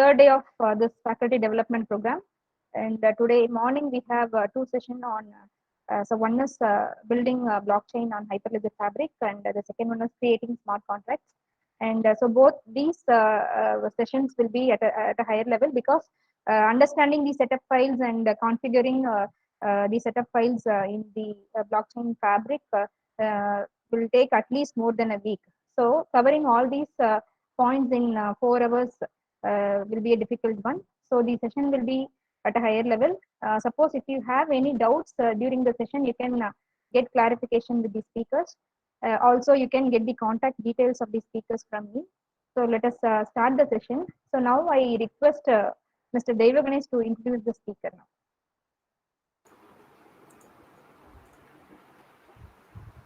third day of this faculty development program. And today morning we have two sessions on. So one is building a blockchain on Hyperledger Fabric, and the second one is creating smart contracts. And so both these sessions will be at a higher level, because understanding the setup files and configuring the setup files in the blockchain fabric will take at least more than a week. So covering all these points in 4 hours will be a difficult one. So the session will be at a higher level. Suppose if you have any doubts during the session, you can get clarification with the speakers. Also, you can get the contact details of the speakers from me. So let us start the session. So now I request Mr. Devaganesh to introduce the speaker now.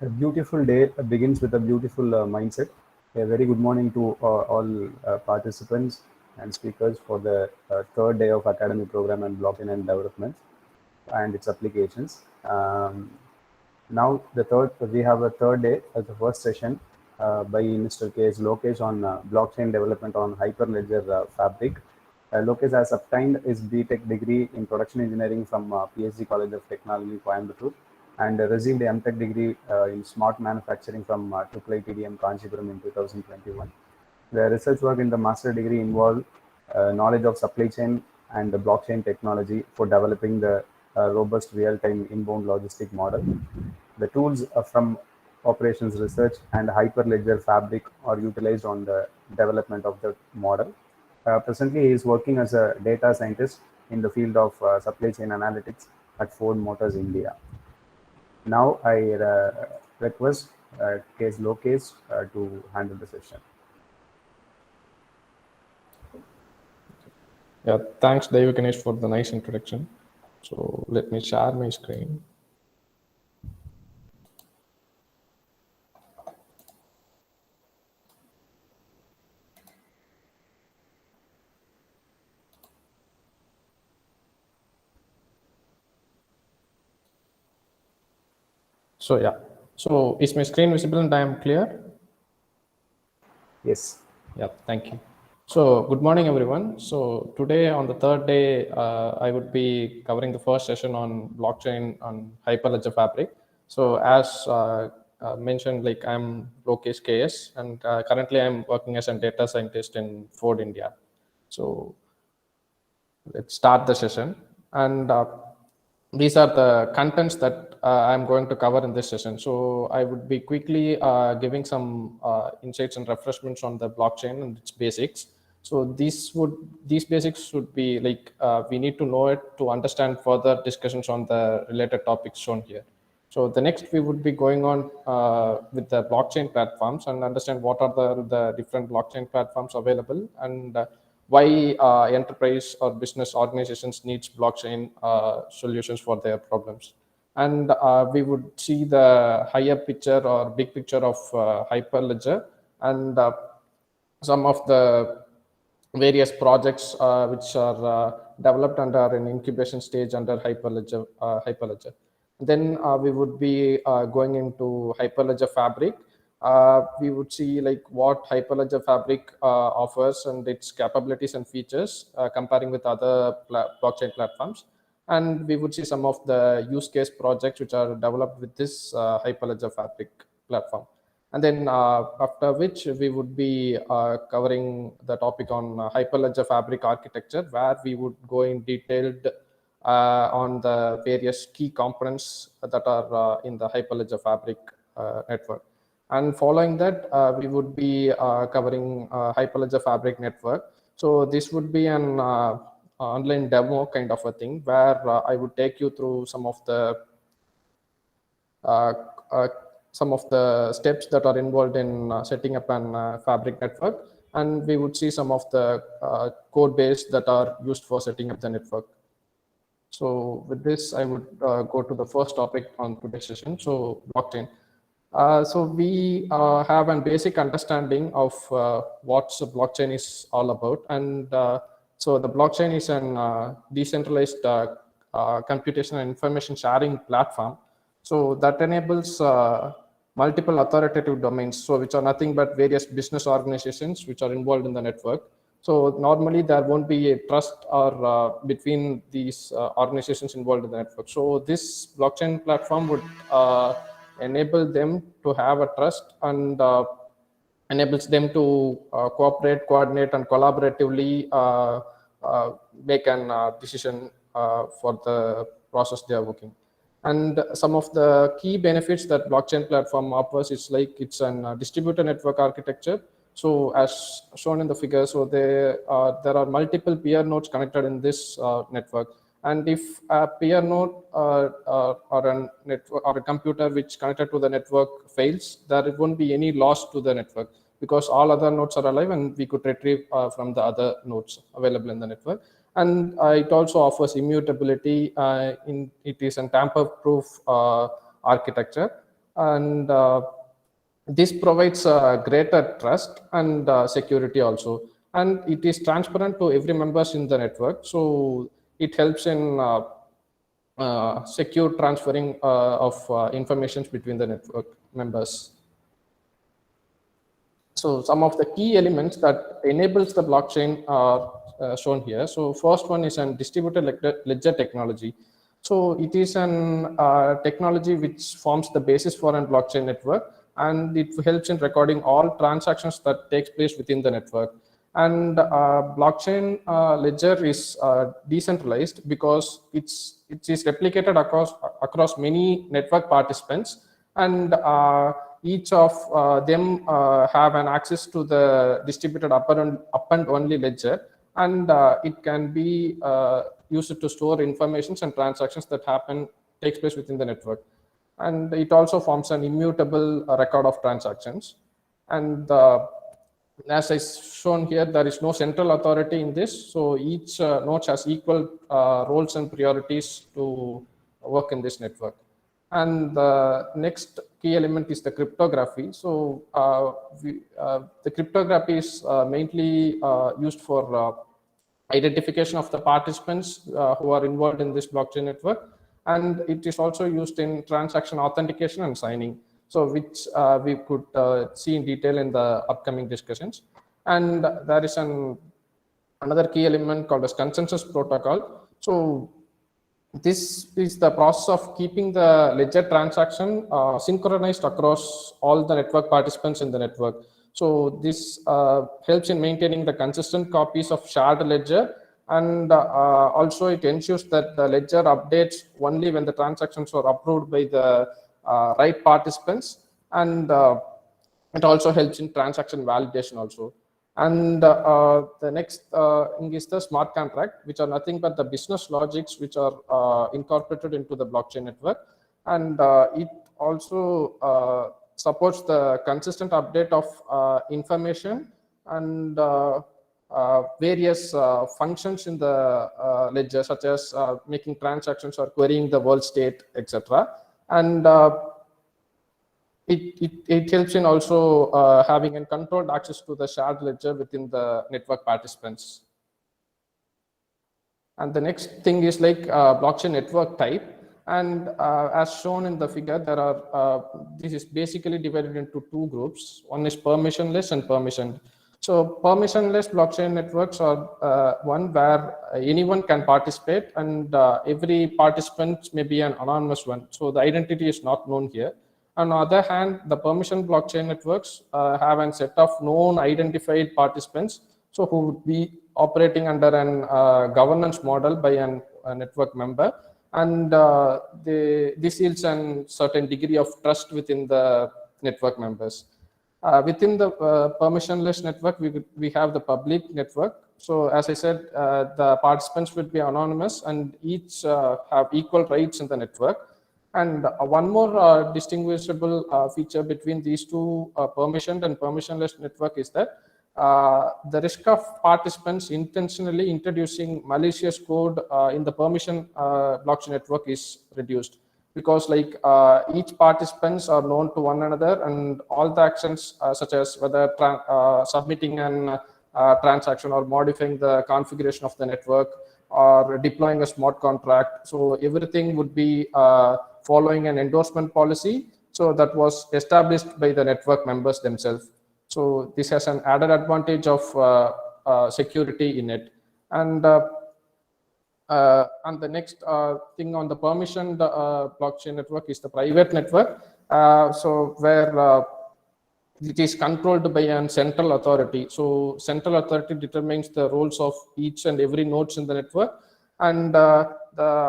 A beautiful day begins with a beautiful mindset. A very good morning to all participants and speakers for the third day of academic program on blockchain and development and its applications. Now we have a third day as the first session by Mr. K.S. Lokesh on blockchain development on Hyperledger Fabric. Lokesh has obtained his BTech degree in production engineering from PhD College of Technology, Coimbatore, and received a MTech degree in smart manufacturing from IIIT TDM Kanchipuram in 2021. The research work in the master degree involved knowledge of supply chain and the blockchain technology for developing the robust real-time inbound logistic model. The tools from operations research and Hyperledger Fabric are utilized on the development of the model. Presently, he is working as a data scientist in the field of supply chain analytics at Ford Motors India. Now I request K.S. Lokesh to handle the session. Yeah, thanks Devaganesh for the nice introduction. So let me share my screen. So yeah, so is my screen visible and I am clear? Yes. Yeah, thank you. So good morning, everyone. So today on the third day, I would be covering the first session on blockchain on Hyperledger Fabric. So as mentioned, like I'm Lokesh KS, and currently I'm working as a data scientist in Ford India. So let's start the session. And these are the contents that I'm going to cover in this session. So I would be quickly giving some insights and refreshments on the blockchain and its basics. So these basics should be like we need to know it to understand further discussions on the related topics shown here. So the next we would be going on with the blockchain platforms and understand what are the different blockchain platforms available, and why enterprise or business organizations needs blockchain solutions for their problems. And we would see the higher picture or big picture of Hyperledger, and some of the various projects which are developed and are in incubation stage under Hyperledger. Then we would be going into Hyperledger Fabric. We would see like what Hyperledger Fabric offers and its capabilities and features comparing with other blockchain platforms. And we would see some of the use case projects which are developed with this Hyperledger Fabric platform. And then after which we would be covering the topic on Hyperledger Fabric architecture, where we would go in detailed on the various key components that are in the Hyperledger Fabric network. And following that, we would be covering Hyperledger Fabric network. So this would be an online demo kind of a thing, where I would take you through some of the steps that are involved in setting up an Fabric network, and we would see some of the code base that are used for setting up the network. So with this, I would go to the first topic on today's session, so blockchain. So we have a basic understanding of what the blockchain is all about. And so the blockchain is an decentralized computation and information sharing platform. So that enables multiple authoritative domains, so which are nothing but various business organizations which are involved in the network, So normally there won't be a trust or between these organizations involved in the network. So this blockchain platform would enable them to have a trust and enables them to cooperate, coordinate, and collaboratively make an decision for the process they are working. And some of the key benefits that blockchain platform offers is like it's a distributed network architecture. So as shown in the figure, so there are multiple peer nodes connected in this network. And if a peer node or a network or a computer which connected to the network fails, there won't be any loss to the network because all other nodes are alive and we could retrieve from the other nodes available in the network. And it also offers immutability. It is a tamper-proof architecture, and this provides greater trust and security also. And it is transparent to every members in the network, so it helps in secure transferring of information between the network members. So some of the key elements that enables the blockchain are shown here. So first one is a distributed ledger technology. So it is an technology which forms the basis for a blockchain network, and it helps in recording all transactions that takes place within the network. And blockchain ledger is decentralized because it is replicated across many network participants, and each of them have an access to the distributed append only ledger, and it can be used to store information and transactions that takes place within the network. And it also forms an immutable record of transactions. And as I shown here, there is no central authority in this, so each node has equal roles and priorities to work in this network. And the next key element is the cryptography. So the cryptography is mainly used for identification of the participants who are involved in this blockchain network, and it is also used in transaction authentication and signing, so which we could see in detail in the upcoming discussions. And there is another key element called as consensus protocol. So this is the process of keeping the ledger transaction synchronized across all the network participants in the network. So this helps in maintaining the consistent copies of shared ledger, and also it ensures that the ledger updates only when the transactions are approved by the right participants, and it also helps in transaction validation also. And the next thing is the smart contract, which are nothing but the business logics which are incorporated into the blockchain network. And it also supports the consistent update of information and various functions in the ledger, such as making transactions or querying the world state, etc. And it helps in also having a controlled access to the shared ledger within the network participants. And the next thing is like blockchain network type. And as shown in the figure, there are this is basically divided into two groups. One is permissionless and permissioned. So permissionless blockchain networks are one where anyone can participate, and every participant may be an anonymous one. So the identity is not known here. On the other hand, the permission blockchain networks have a set of known identified participants, so who would be operating under an governance model by a network member, and this yields a certain degree of trust within the network members. Within the permissionless network, we have the public network. So as I said, the participants would be anonymous and each have equal rights in the network. And one more distinguishable feature between these two permissioned and permissionless network is that the risk of participants intentionally introducing malicious code in the permission blockchain network is reduced, because like each participants are known to one another, and all the actions such as whether submitting an transaction or modifying the configuration of the network or deploying a smart contract, so everything would be following an endorsement policy, so that was established by the network members themselves. So this has an added advantage of security in it. And the next thing on the permissioned blockchain network is the private network. So where it is controlled by a central authority. So central authority determines the roles of each and every nodes in the network, and the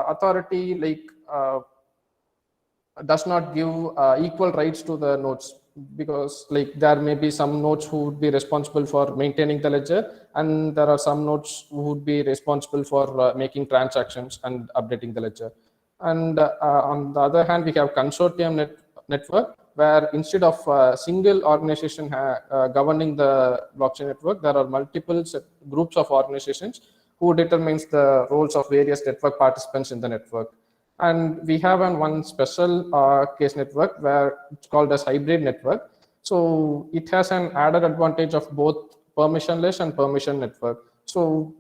authority does not give equal rights to the nodes, because there may be some nodes who would be responsible for maintaining the ledger, and there are some nodes who would be responsible for making transactions and updating the ledger. And on the other hand, we have consortium network, where instead of a single organization governing the blockchain network, there are multiple groups of organizations who determines the roles of various network participants in the network. And we have one special case network where it's called as hybrid network. So it has an added advantage of both permissionless and permission network. So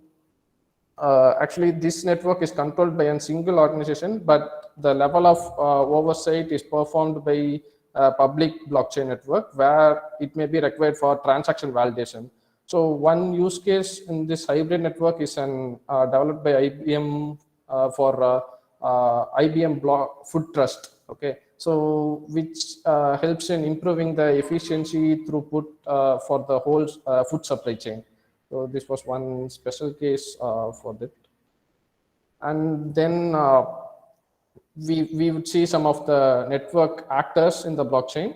actually this network is controlled by a single organization, but the level of oversight is performed by a public blockchain network, where it may be required for transaction validation. So one use case in this hybrid network is developed by IBM for IBM Food Trust. Okay, so which helps in improving the efficiency throughput for the whole food supply chain. So this was one special case for that. And then we would see some of the network actors in the blockchain.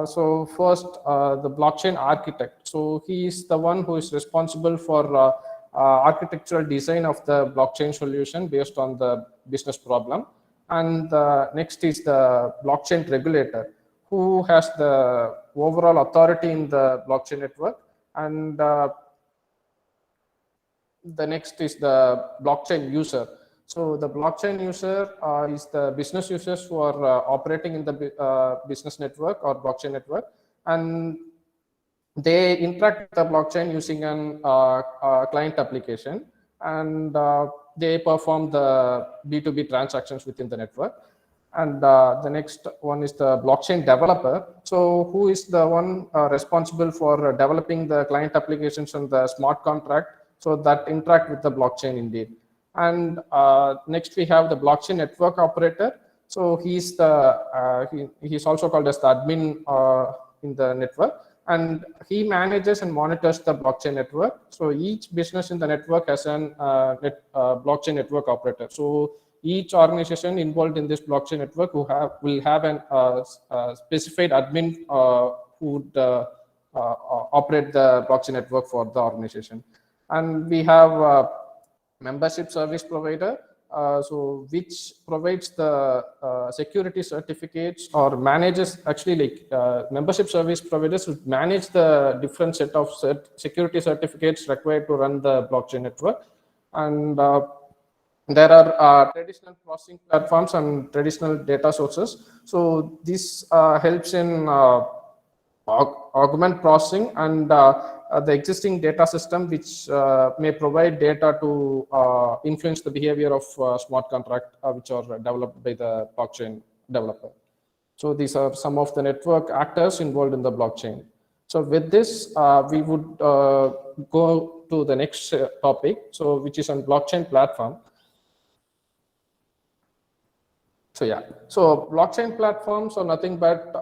So first, the blockchain architect. So he is the one who is responsible for architectural design of the blockchain solution based on the business problem. And next is the blockchain regulator, who has the overall authority in the blockchain network. And the next is the blockchain user. So the blockchain user is the business users who are operating in the business network or blockchain network, and they interact with the blockchain using a client application, and they perform the B2B transactions within the network. And the next one is the blockchain developer. So who is the one responsible for developing the client applications and the smart contract, so that interact with the blockchain indeed. And next we have the blockchain network operator. So he's he's also called as the admin in the network, and he manages and monitors the blockchain network. So each business in the network has an blockchain network operator. So each organization involved in this blockchain network will have an specified admin who would operate the blockchain network for the organization. And we have membership service provider, so which provides the security certificates or manages, actually membership service providers would manage the different set of security certificates required to run the blockchain network. And there are traditional processing platforms and traditional data sources. So this helps in augment processing and the existing data system, which may provide data to influence the behavior of smart contract which are developed by the blockchain developer. So these are some of the network actors involved in the blockchain. So with this, we would go to the next topic, so which is on blockchain platform. So yeah, so blockchain platforms are nothing but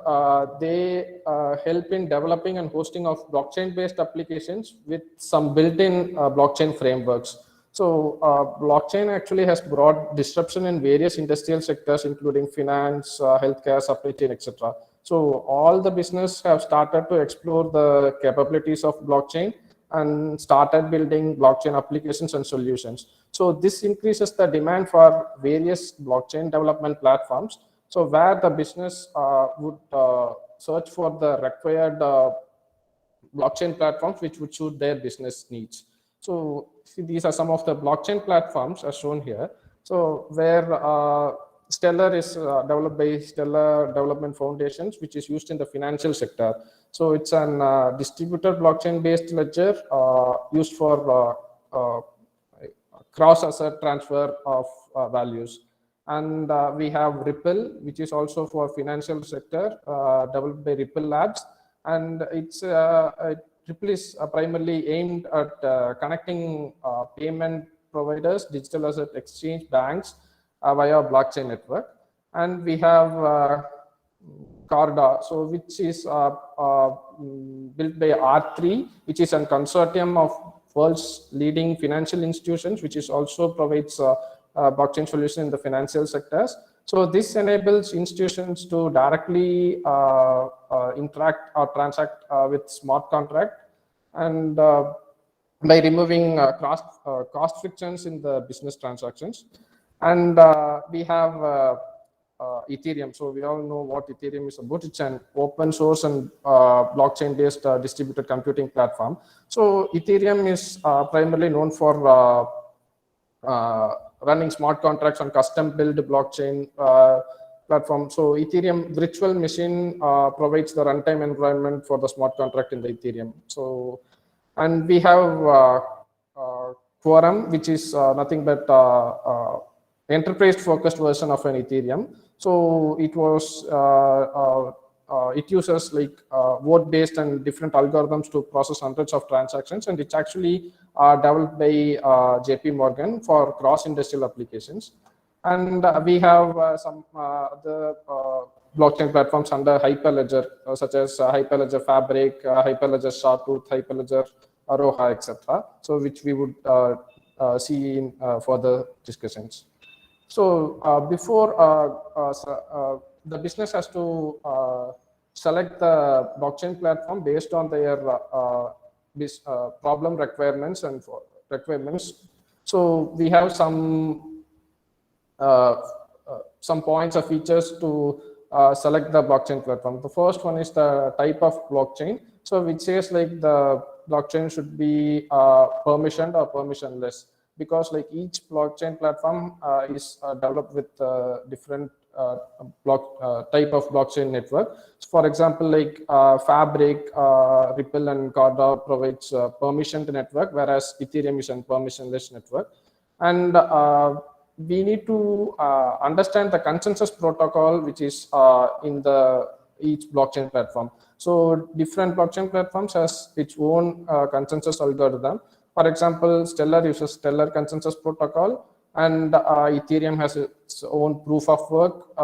they help in developing and hosting of blockchain-based applications with some built-in blockchain frameworks. So blockchain actually has brought disruption in various industrial sectors, including finance, healthcare, supply chain, etc. So all the business have started to explore the capabilities of blockchain and started building blockchain applications and solutions. So this increases the demand for various blockchain development platforms. So where the business would search for the required blockchain platforms which would suit their business needs. So see, these are some of the blockchain platforms as shown here. So where Stellar is developed by Stellar Development Foundations, which is used in the financial sector. So it's an distributed blockchain-based ledger used for cross-asset transfer of values. And we have Ripple, which is also for financial sector, developed by Ripple Labs. And it Ripple is primarily aimed at connecting payment providers, digital asset exchange, banks via blockchain network. And we have Carda, so which is built by R3, which is a consortium of world's leading financial institutions, which is also provides blockchain solution in the financial sectors. So this enables institutions to directly interact or transact with smart contract, and by removing cost frictions in the business transactions. And we have Ethereum. So we all know what Ethereum is about. It's an open source and blockchain-based distributed computing platform. So Ethereum is primarily known for running smart contracts on custom-built blockchain platform. So Ethereum virtual machine provides the runtime environment for the smart contract in the Ethereum. So, and we have Quorum, which is nothing but enterprise-focused version of an Ethereum. So it was it uses like vote-based and different algorithms to process hundreds of transactions, and it's actually developed by JP Morgan for cross-industrial applications. And we have some the blockchain platforms under Hyperledger, such as Hyperledger Fabric, Hyperledger Sawtooth, Hyperledger Aroha, etc. So which we would see in further discussions. So before the business has to select the blockchain platform based on their problem requirements and requirements. So we have some points or features to select the blockchain platform. The first one is the type of blockchain. So which says like the blockchain should be permissioned or permissionless, because like each blockchain platform is developed with different type of blockchain network. So for example, like Fabric, Ripple, and Carda provides permissioned network, whereas Ethereum is a permissionless network. And we need to understand the consensus protocol, which is in each blockchain platform. So different blockchain platforms has its own consensus algorithm. For example, Stellar uses Stellar consensus protocol, and Ethereum has its own proof of work,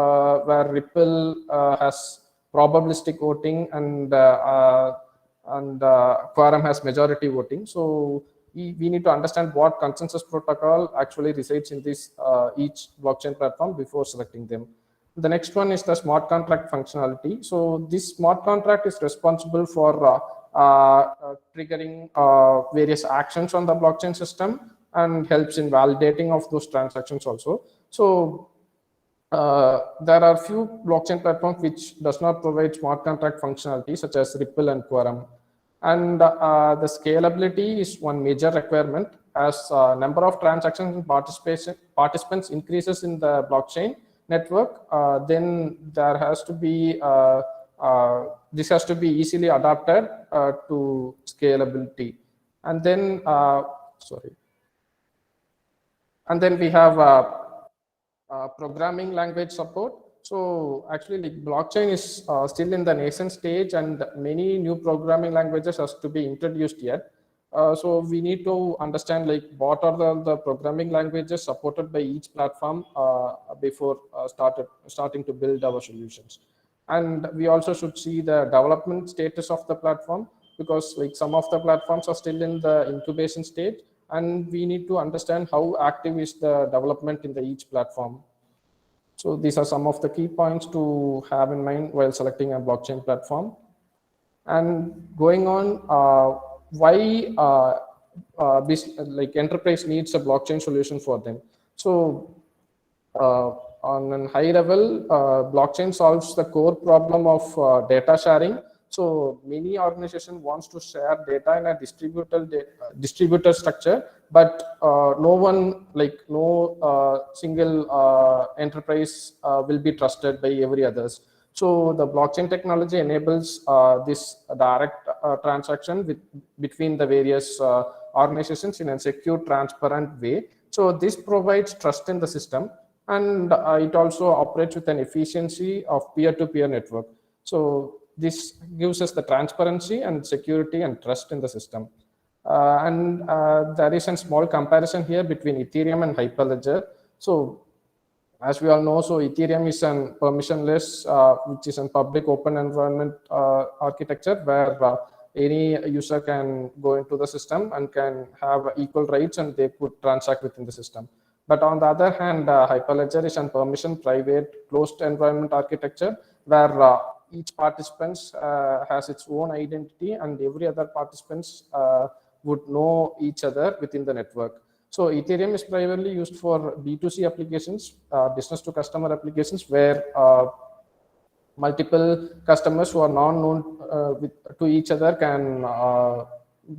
where Ripple has probabilistic voting, and Quorum has majority voting. So we need to understand what consensus protocol actually resides in this each blockchain platform before selecting them. The next one is the smart contract functionality. So this smart contract is responsible for triggering various actions on the blockchain system, and helps in validating of those transactions also. So there are few blockchain platforms which does not provide smart contract functionality, such as Ripple and Quorum. And the scalability is one major requirement. As number of transactions and participants increases in the blockchain network, then there has to be this has to be easily adapted to scalability. And then and then we have programming language support. So actually, like, blockchain is still in the nascent stage, and many new programming languages has to be introduced yet. So we need to understand like what are the programming languages supported by each platform before starting to build our solutions. And we also should see the development status of the platform, because like some of the platforms are still in the incubation stage, and we need to understand how active is the development in each platform. So these are some of the key points to have in mind while selecting a blockchain platform. And going on, why like enterprise needs a blockchain solution for them. So on a high level, blockchain solves the core problem of data sharing. So many organizations wants to share data in a distributed structure, but no single enterprise will be trusted by every others. So the blockchain technology enables this direct transaction between the various organizations in a secure, transparent way. So this provides trust in the system, and it also operates with an efficiency of peer-to-peer network. So this gives us the transparency and security and trust in the system. There is a small comparison here between Ethereum and Hyperledger. So as we all know, so Ethereum is an permissionless, which is a public open environment architecture where any user can go into the system and can have equal rights and they could transact within the system. But on the other hand, Hyperledger is a permission private closed environment architecture where each participant has its own identity and every other participants would know each other within the network. So Ethereum is primarily used for B2C applications, business to customer applications, where multiple customers who are non-known to each other can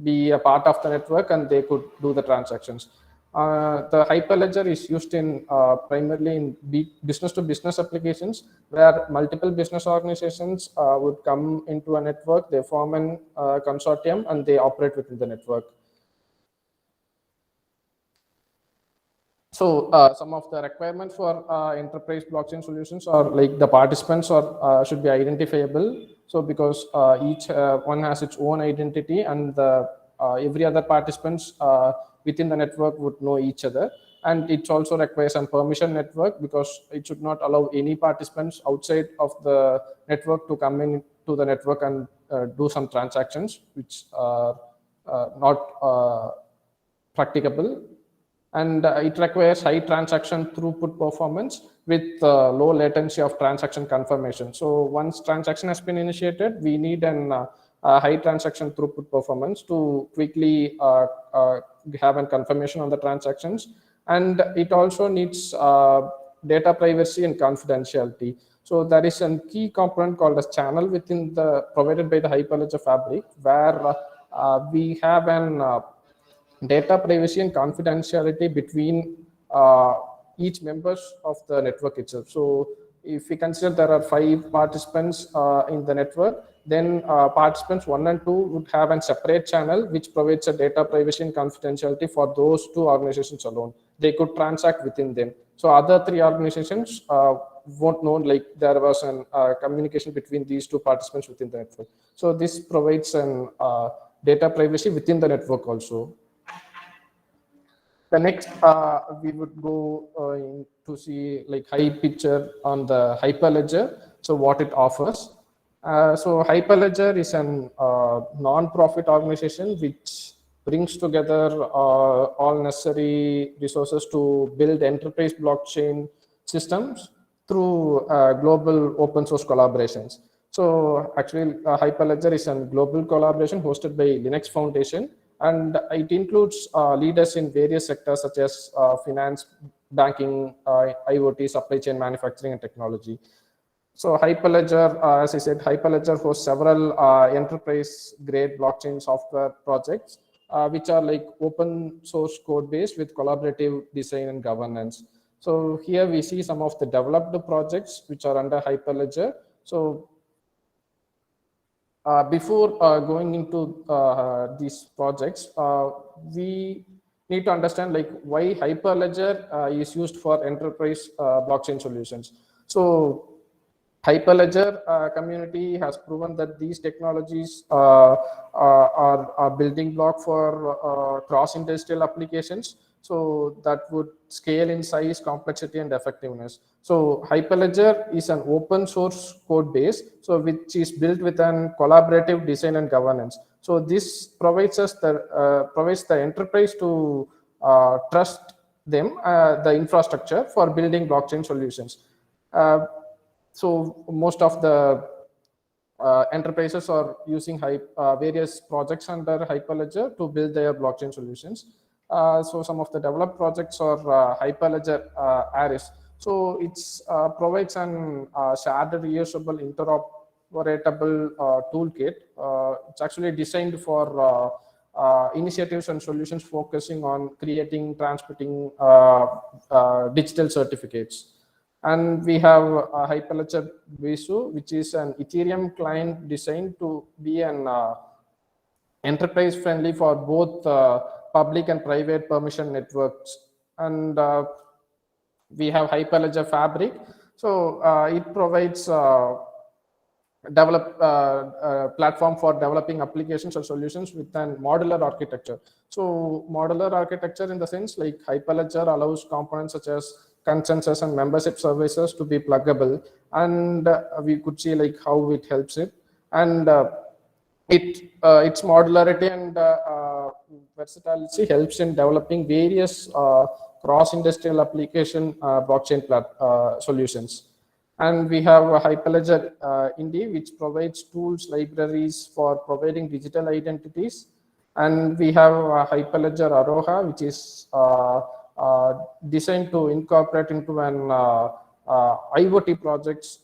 be a part of the network and they could do the transactions. The Hyperledger is used in primarily in business to business applications where multiple business organizations would come into a network, they form a consortium and they operate within the network. So some of the requirements for enterprise blockchain solutions are like the participants are should be identifiable. So because each one has its own identity and the every other participants within the network would know each other. And it also requires a permission network because it should not allow any participants outside of the network to come in to the network and do some transactions which are not practicable. And it requires high transaction throughput performance with low latency of transaction confirmation. So once transaction has been initiated, we need a high transaction throughput performance to quickly have a confirmation on the transactions. And it also needs data privacy and confidentiality. So there is a key component called as channel within the provided by the Hyperledger Fabric, where we have an data privacy and confidentiality between each members of the network itself. So if we consider there are 5 participants in the network, then participants 1 and 2 would have a separate channel which provides a data privacy and confidentiality for those 2 organizations alone. They could transact within them. So other 3 organizations won't know like there was a communication between these 2 participants within the network. So this provides an data privacy within the network also. The next, we would go to see like high picture on the Hyperledger. So what it offers. So Hyperledger is an non-profit organization which brings together all necessary resources to build enterprise blockchain systems through global open source collaborations. So actually, Hyperledger is a global collaboration hosted by Linux Foundation, and it includes leaders in various sectors such as finance, banking, IoT, supply chain, manufacturing, and technology. So Hyperledger, as I said, Hyperledger hosts several enterprise-grade blockchain software projects, which are like open source code based with collaborative design and governance. So here we see some of the developed projects which are under Hyperledger. So before going into these projects, we need to understand like why Hyperledger is used for enterprise blockchain solutions. So Hyperledger community has proven that these technologies are building block for cross-industrial applications. So that would scale in size, complexity, and effectiveness. So Hyperledger is an open source code base, so which is built with an collaborative design and governance. So this provides us the enterprise to trust them the infrastructure for building blockchain solutions. So most of the enterprises are using various projects under Hyperledger to build their blockchain solutions. So some of the developed projects are Hyperledger Aris. So it provides an shared reusable interoperable toolkit. It's actually designed for initiatives and solutions focusing on creating, transmitting digital certificates. And we have Hyperledger Besu, which is an Ethereum client designed to be an enterprise friendly for both public and private permission networks. And we have Hyperledger Fabric. So it provides develop platform for developing applications or solutions with a modular architecture. So modular architecture in the sense like Hyperledger allows components such as consensus and membership services to be pluggable, and we could see like how it helps it, and its modularity and versatility helps in developing various cross-industrial application blockchain solutions. And we have a Hyperledger Indy, which provides tools, libraries for providing digital identities. And we have Hyperledger Aroha, which is designed to incorporate into an IoT projects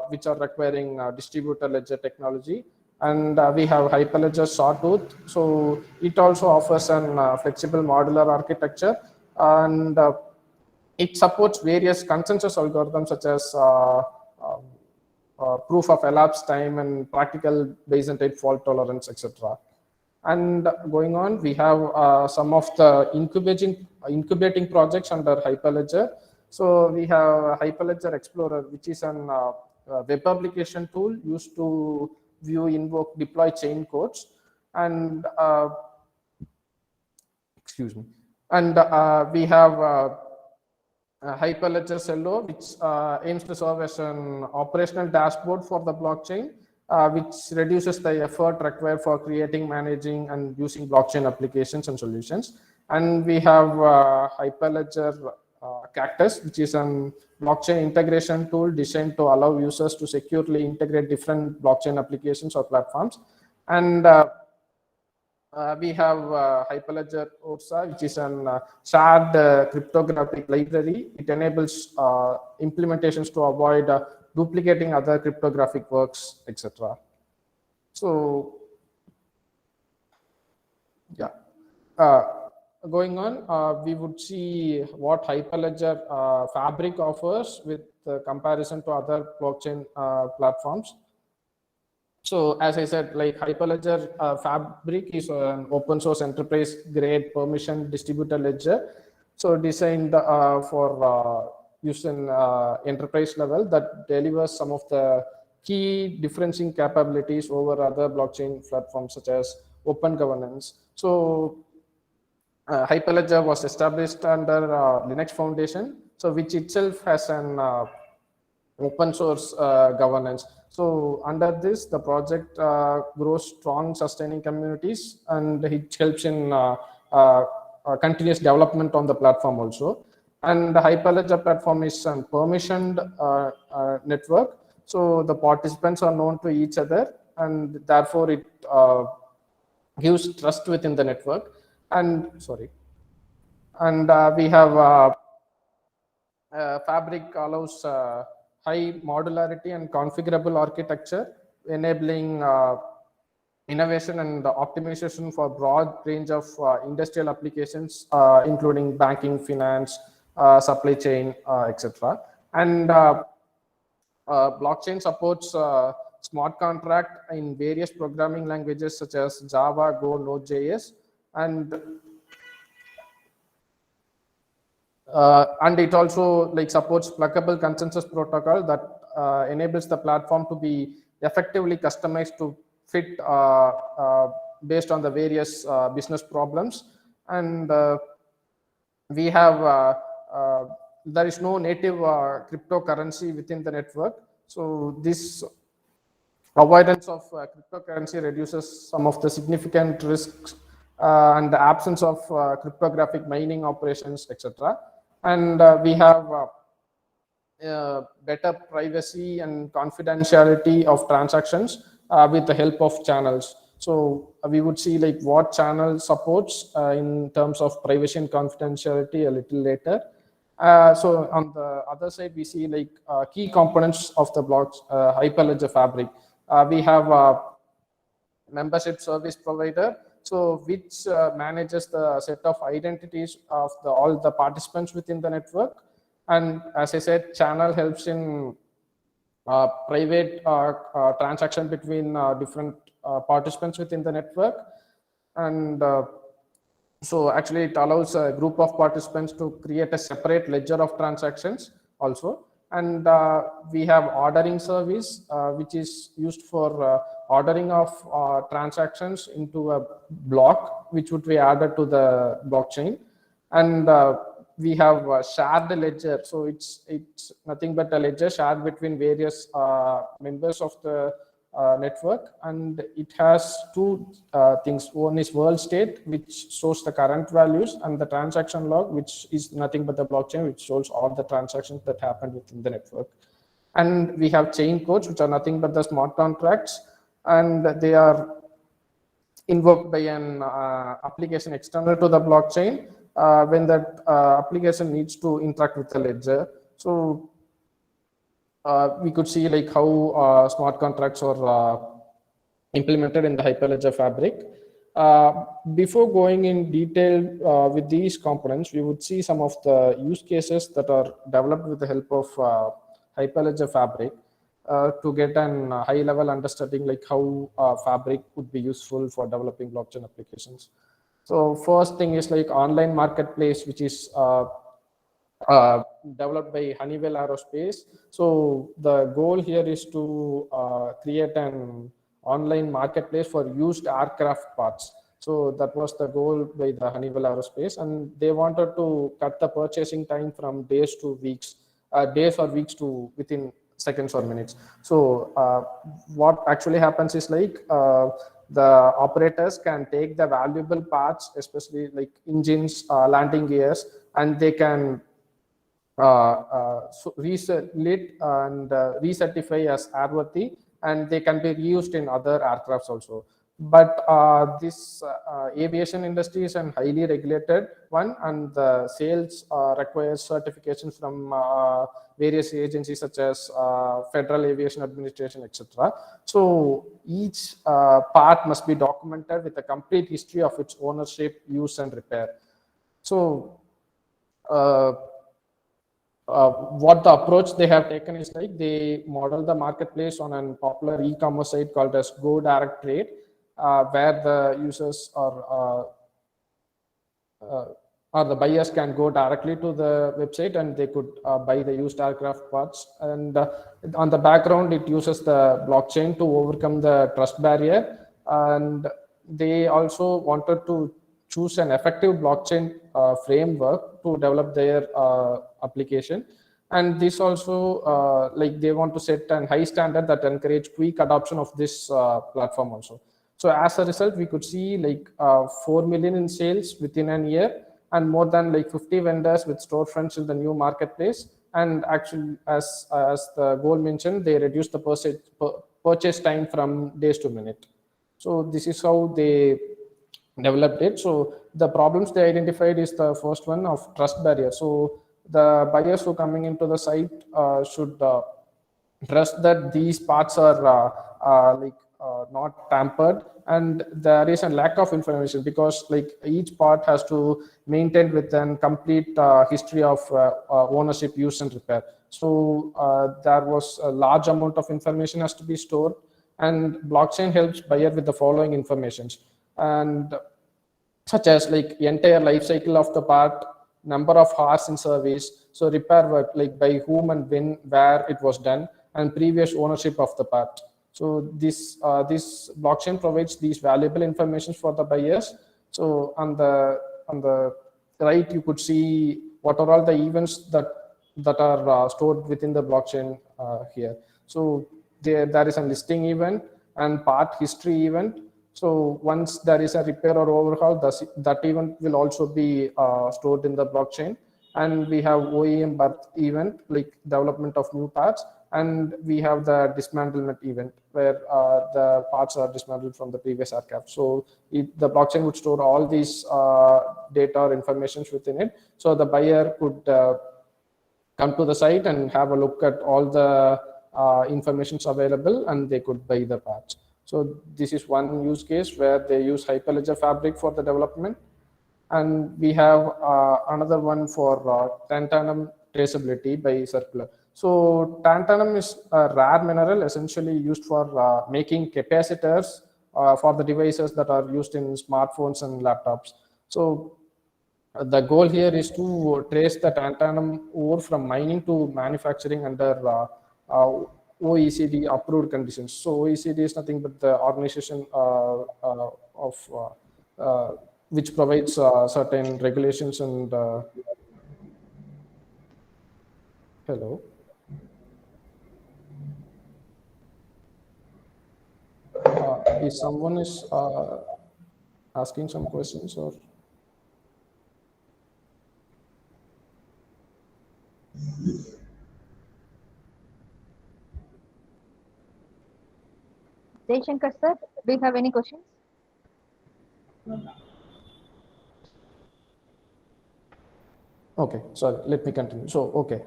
which are requiring distributed ledger technology. And we have Hyperledger Sawtooth. So it also offers an flexible modular architecture, and it supports various consensus algorithms such as proof of elapsed time and practical Bayesian-type fault tolerance, etc. And going on, we have some of the incubating projects under Hyperledger. So we have Hyperledger Explorer, which is an web application tool used to view, invoke, deploy chain codes, and excuse me. And we have Hyperledger Cello, which aims to serve as an operational dashboard for the blockchain, which reduces the effort required for creating, managing, and using blockchain applications and solutions. And we have Hyperledger Cactus, which is a blockchain integration tool designed to allow users to securely integrate different blockchain applications or platforms. And we have Hyperledger Ursa, which is a shared cryptographic library. It enables implementations to avoid duplicating other cryptographic works, etc. So, yeah. Going on, we would see what Hyperledger Fabric offers with comparison to other blockchain platforms. So as I said, like Hyperledger Fabric is an open source enterprise grade permission distributed ledger. So designed for use in enterprise level that delivers some of the key differentiating capabilities over other blockchain platforms such as open governance. So Hyperledger was established under Linux Foundation, so which itself has an open source governance. So under this, the project grows strong sustaining communities, and it helps in continuous development on the platform also. And the Hyperledger platform is a permissioned network. So the participants are known to each other, and therefore it gives trust within the network. And sorry, and we have Fabric allows high modularity and configurable architecture, enabling innovation and optimization for a broad range of industrial applications, including banking, finance, supply chain, etc. And blockchain supports smart contract in various programming languages such as Java, Go, Node.js, and it also like supports pluggable consensus protocol that enables the platform to be effectively customized to fit based on the various business problems. And we have there is no native cryptocurrency within the network. So this avoidance of cryptocurrency reduces some of the significant risks and the absence of cryptographic mining operations, etc. And we have better privacy and confidentiality of transactions with the help of channels. So we would see like what channel supports in terms of privacy and confidentiality a little later. So on the other side, we see like key components of the blocks Hyperledger Fabric. We have membership service provider, so which manages the set of identities of all the participants within the network. And as I said, channel helps in private transaction between different participants within the network. And so actually it allows a group of participants to create a separate ledger of transactions also. And we have ordering service, which is used for ordering of transactions into a block, which would be added to the blockchain. And we have shared ledger. So it's nothing but a ledger shared between various members of the network, and it has two things. One is world state, which shows the current values, and the transaction log, which is nothing but the blockchain, which shows all the transactions that happened within the network. And we have chain codes, which are nothing but the smart contracts, and they are invoked by an application external to the blockchain when that application needs to interact with the ledger. So we could see like how smart contracts are implemented in the Hyperledger Fabric. Before going in detail with these components, we would see some of the use cases that are developed with the help of Hyperledger Fabric to get an high-level understanding like how Fabric would be useful for developing blockchain applications. So first thing is like online marketplace, which is developed by Honeywell Aerospace. So the goal here is to create an online marketplace for used aircraft parts. So that was the goal by the Honeywell Aerospace, and they wanted to cut the purchasing time from days to weeks, days or weeks to within seconds or minutes. So what actually happens is like the operators can take the valuable parts, especially like engines, landing gears, and they can reset and recertify as airworthy, and they can be reused in other aircrafts also. But this aviation industry is an highly regulated one, and the sales requires certifications from various agencies such as Federal Aviation Administration, etc. So each part must be documented with a complete history of its ownership, use, and repair. So what the approach they have taken is like they model the marketplace on a popular e-commerce site called as Go Direct Trade, where the users or the buyers can go directly to the website and they could buy the used aircraft parts. And on the background, it uses the blockchain to overcome the trust barrier. And they also wanted to choose an effective blockchain framework to develop their application. And this also like they want to set a high standard that encourage quick adoption of this platform also. So as a result, we could see like 4 million in sales within a year, and more than like 50 vendors with storefronts in the new marketplace. And actually, as the goal mentioned, they reduced the purchase time from days to minute. So this is how they developed it. So the problems they identified is the first one of trust barrier. So the buyers who coming into the site should trust that these parts are not tampered, and there is a lack of information because like each part has to maintain with a complete history of ownership, use, and repair. So there was a large amount of information has to be stored, and blockchain helps buyer with the following informations, and such as like entire life cycle of the part, number of hours in service, so repair work, like by whom and when, where it was done, and previous ownership of the part. So this blockchain provides these valuable information for the buyers. So on the right, you could see what are all the events that are stored within the blockchain here. So there is a listing event and part history event. So once there is a repair or overhaul, that event will also be stored in the blockchain. And we have OEM birth event, like development of new parts. And we have the dismantlement event where the parts are dismantled from the previous aircraft. So the blockchain would store all these data or information within it. So the buyer could come to the site and have a look at all the informations available, and they could buy the parts. So this is one use case where they use Hyperledger Fabric for the development. And we have another one for tantalum traceability by Circular. So tantalum is a rare mineral essentially used for making capacitors for the devices that are used in smartphones and laptops. So the goal here is to trace the tantalum ore from mining to manufacturing under OECD approved conditions. So OECD is nothing but the organization which provides certain regulations and hello. Is someone is asking some questions or? Jay Shankar sir, do you have any questions? Okay, sorry, let me continue. So, okay.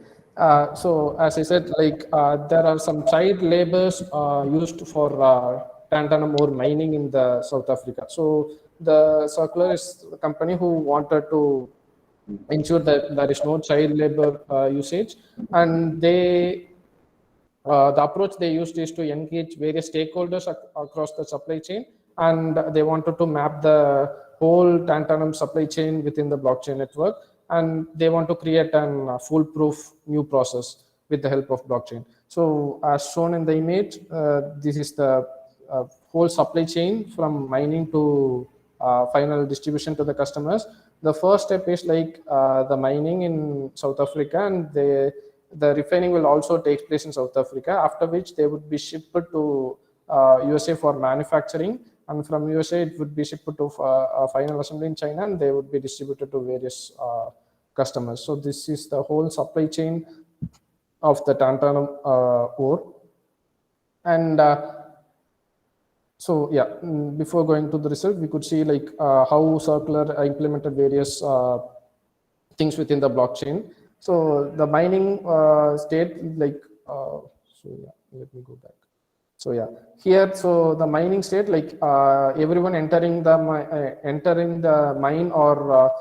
So as I said, like there are some child labors used for tantalum ore mining in the South Africa. So the Circular is the company who wanted to ensure that there is no child labor usage, and they the approach they used is to engage various stakeholders across the supply chain, and they wanted to map the whole tantalum supply chain within the blockchain network, and they want to create a foolproof new process with the help of blockchain. So as shown in the image, this is the whole supply chain from mining to final distribution to the customers. The first step is like the mining in South Africa, and the refining will also take place in South Africa, after which they would be shipped to USA for manufacturing, and from USA it would be shipped to final assembly in China, and they would be distributed to various customers. So this is the whole supply chain of the tantalum ore. And so yeah, before going to the result, we could see like how Circular implemented various things within the blockchain. So the mining state, like, so yeah, let me go back. So yeah, here, so the mining state, like everyone entering the mine or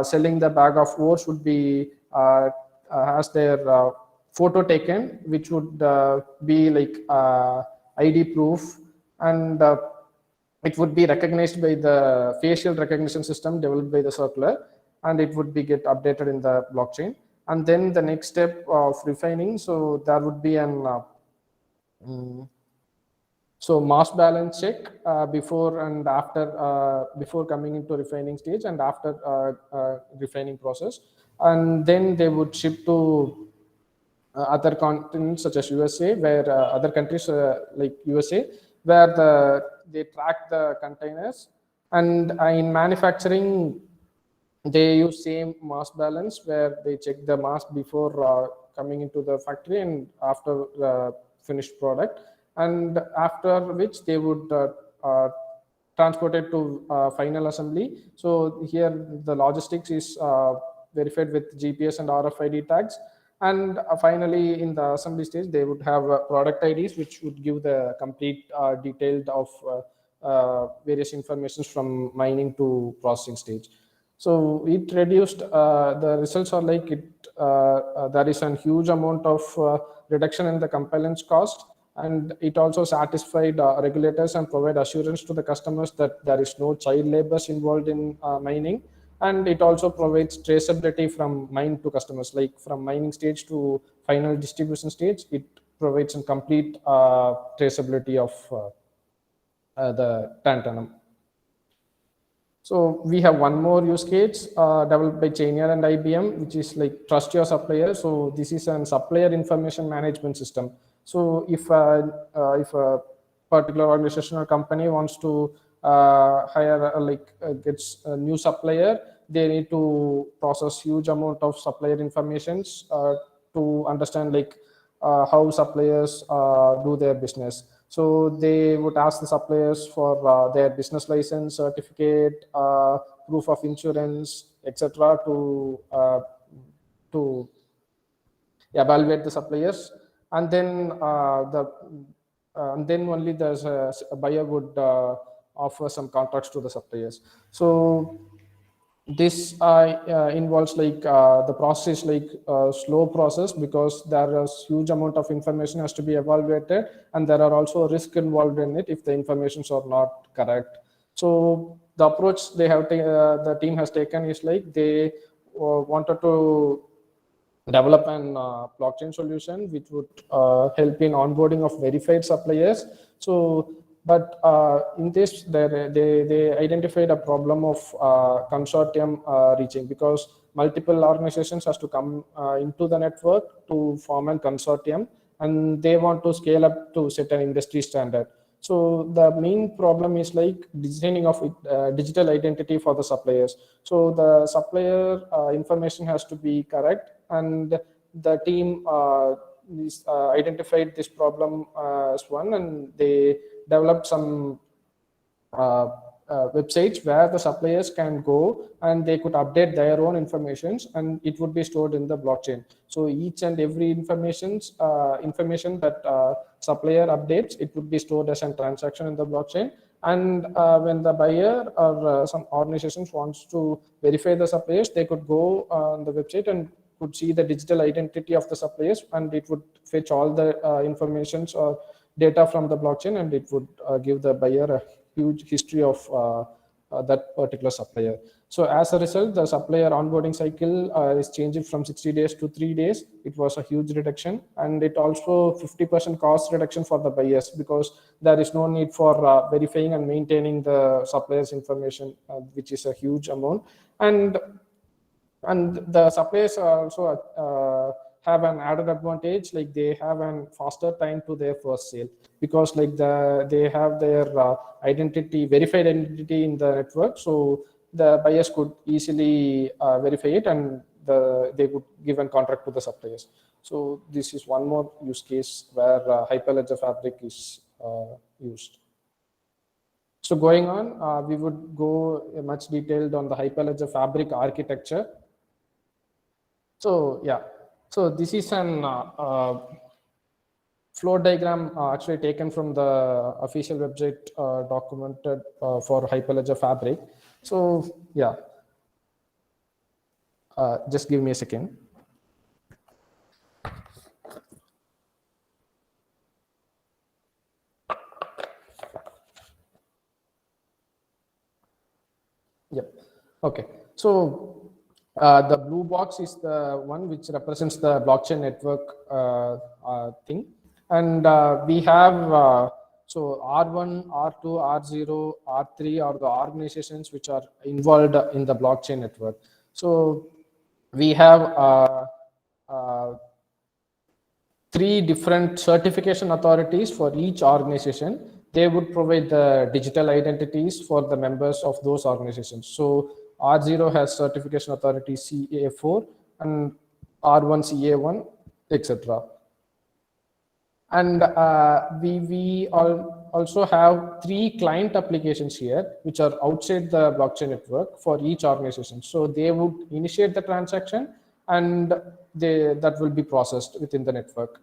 selling the bag of ore should be has their photo taken, which would be like ID proof, and it would be recognized by the facial recognition system developed by the Circular, and it would be get updated in the blockchain. And then the next step of refining, so there would be an so mass balance check before and after, before coming into refining stage and after refining process, and then they would ship to other continents such as USA, where other countries like USA, where they track the containers, and in manufacturing they use same mass balance where they check the mass before coming into the factory and after finished product, and after which they would transport it to final assembly. So here the logistics is verified with GPS and RFID tags, and finally in the assembly stage they would have product IDs, which would give the complete detailed of various informations from mining to processing stage. So it reduced the results are like it there is a huge amount of reduction in the compliance cost, and it also satisfied regulators and provide assurance to the customers that there is no child labors involved in mining, and it also provides traceability from mine to customers, like from mining stage to final distribution stage. It provides a complete traceability of the tantalum. So we have one more use case developed by Chainier and IBM, which is like trust your supplier. So this is a supplier information management system. So if a particular organization or company wants to hire gets a new supplier, they need to process huge amount of supplier informations to understand like how suppliers do their business. So they would ask the suppliers for their business license, certificate, proof of insurance, etc., to evaluate the suppliers, and then and then only there's a buyer would offer some contracts to the suppliers. So this involves like the process is like a slow process because there is huge amount of information has to be evaluated, and there are also risk involved in it if the informations are not correct. So the approach the team has taken is like they wanted to develop an blockchain solution which would help in onboarding of verified suppliers. So, but in this, they identified a problem of consortium reaching, because multiple organizations has to come into the network to form a consortium, and they want to scale up to set an industry standard. So the main problem is like designing of digital identity for the suppliers. So the supplier information has to be correct, and the team identified this problem as one, and they developed some websites where the suppliers can go and they could update their own informations, and it would be stored in the blockchain. So each and every information that supplier updates, it would be stored as a transaction in the blockchain. And when the buyer or some organizations wants to verify the suppliers, they could go on the website and could see the digital identity of the suppliers, and it would fetch all the informations or data from the blockchain, and it would give the buyer a huge history of that particular supplier. So as a result, the supplier onboarding cycle is changing from 60 days to 3 days. It was a huge reduction, and it also 50% cost reduction for the buyers, because there is no need for verifying and maintaining the supplier's information, which is a huge amount. And the suppliers also have an added advantage, like they have a faster time to their first sale, because like they have their verified identity in the network, so the buyers could easily verify it, and they would give a contract to the suppliers. So this is one more use case where Hyperledger Fabric is used. So going on, we would go much detailed on the Hyperledger Fabric architecture. So yeah, so this is an flow diagram actually taken from the official website documented for Hyperledger Fabric. So yeah, just give me a second. Yep. Okay. So the blue box is the one which represents the blockchain network thing, and we have so R1, R2, R0, R3 are the organizations which are involved in the blockchain network. So we have 3 different certification authorities for each organization. They would provide the digital identities for the members of those organizations. So R0 has certification authority CA4, and R1 CA1, etc. And we also have 3 client applications here, which are outside the blockchain network for each organization. So they would initiate the transaction, and that will be processed within the network.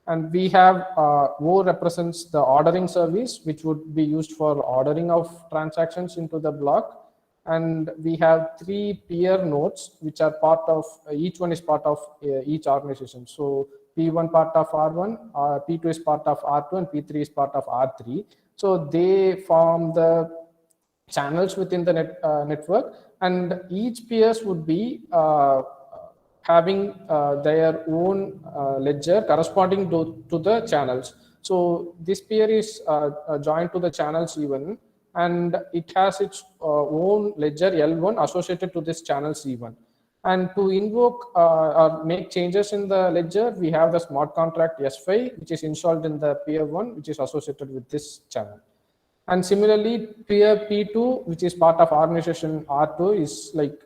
And we have O represents the ordering service, which would be used for ordering of transactions into the block. And we have 3 peer nodes, which are part of, each one is part of each organization. So P1 part of R1, P2 is part of R2, and P3 is part of R3. So they form the channels within the network, and each peers would be having their own ledger corresponding to the channels. So this peer is joined to the channels C1, and it has its own ledger L1 associated to this channel C1. And to invoke or make changes in the ledger, we have the smart contract S5, which is installed in the peer 1, which is associated with this channel. And similarly, peer P2, which is part of organization R2, is like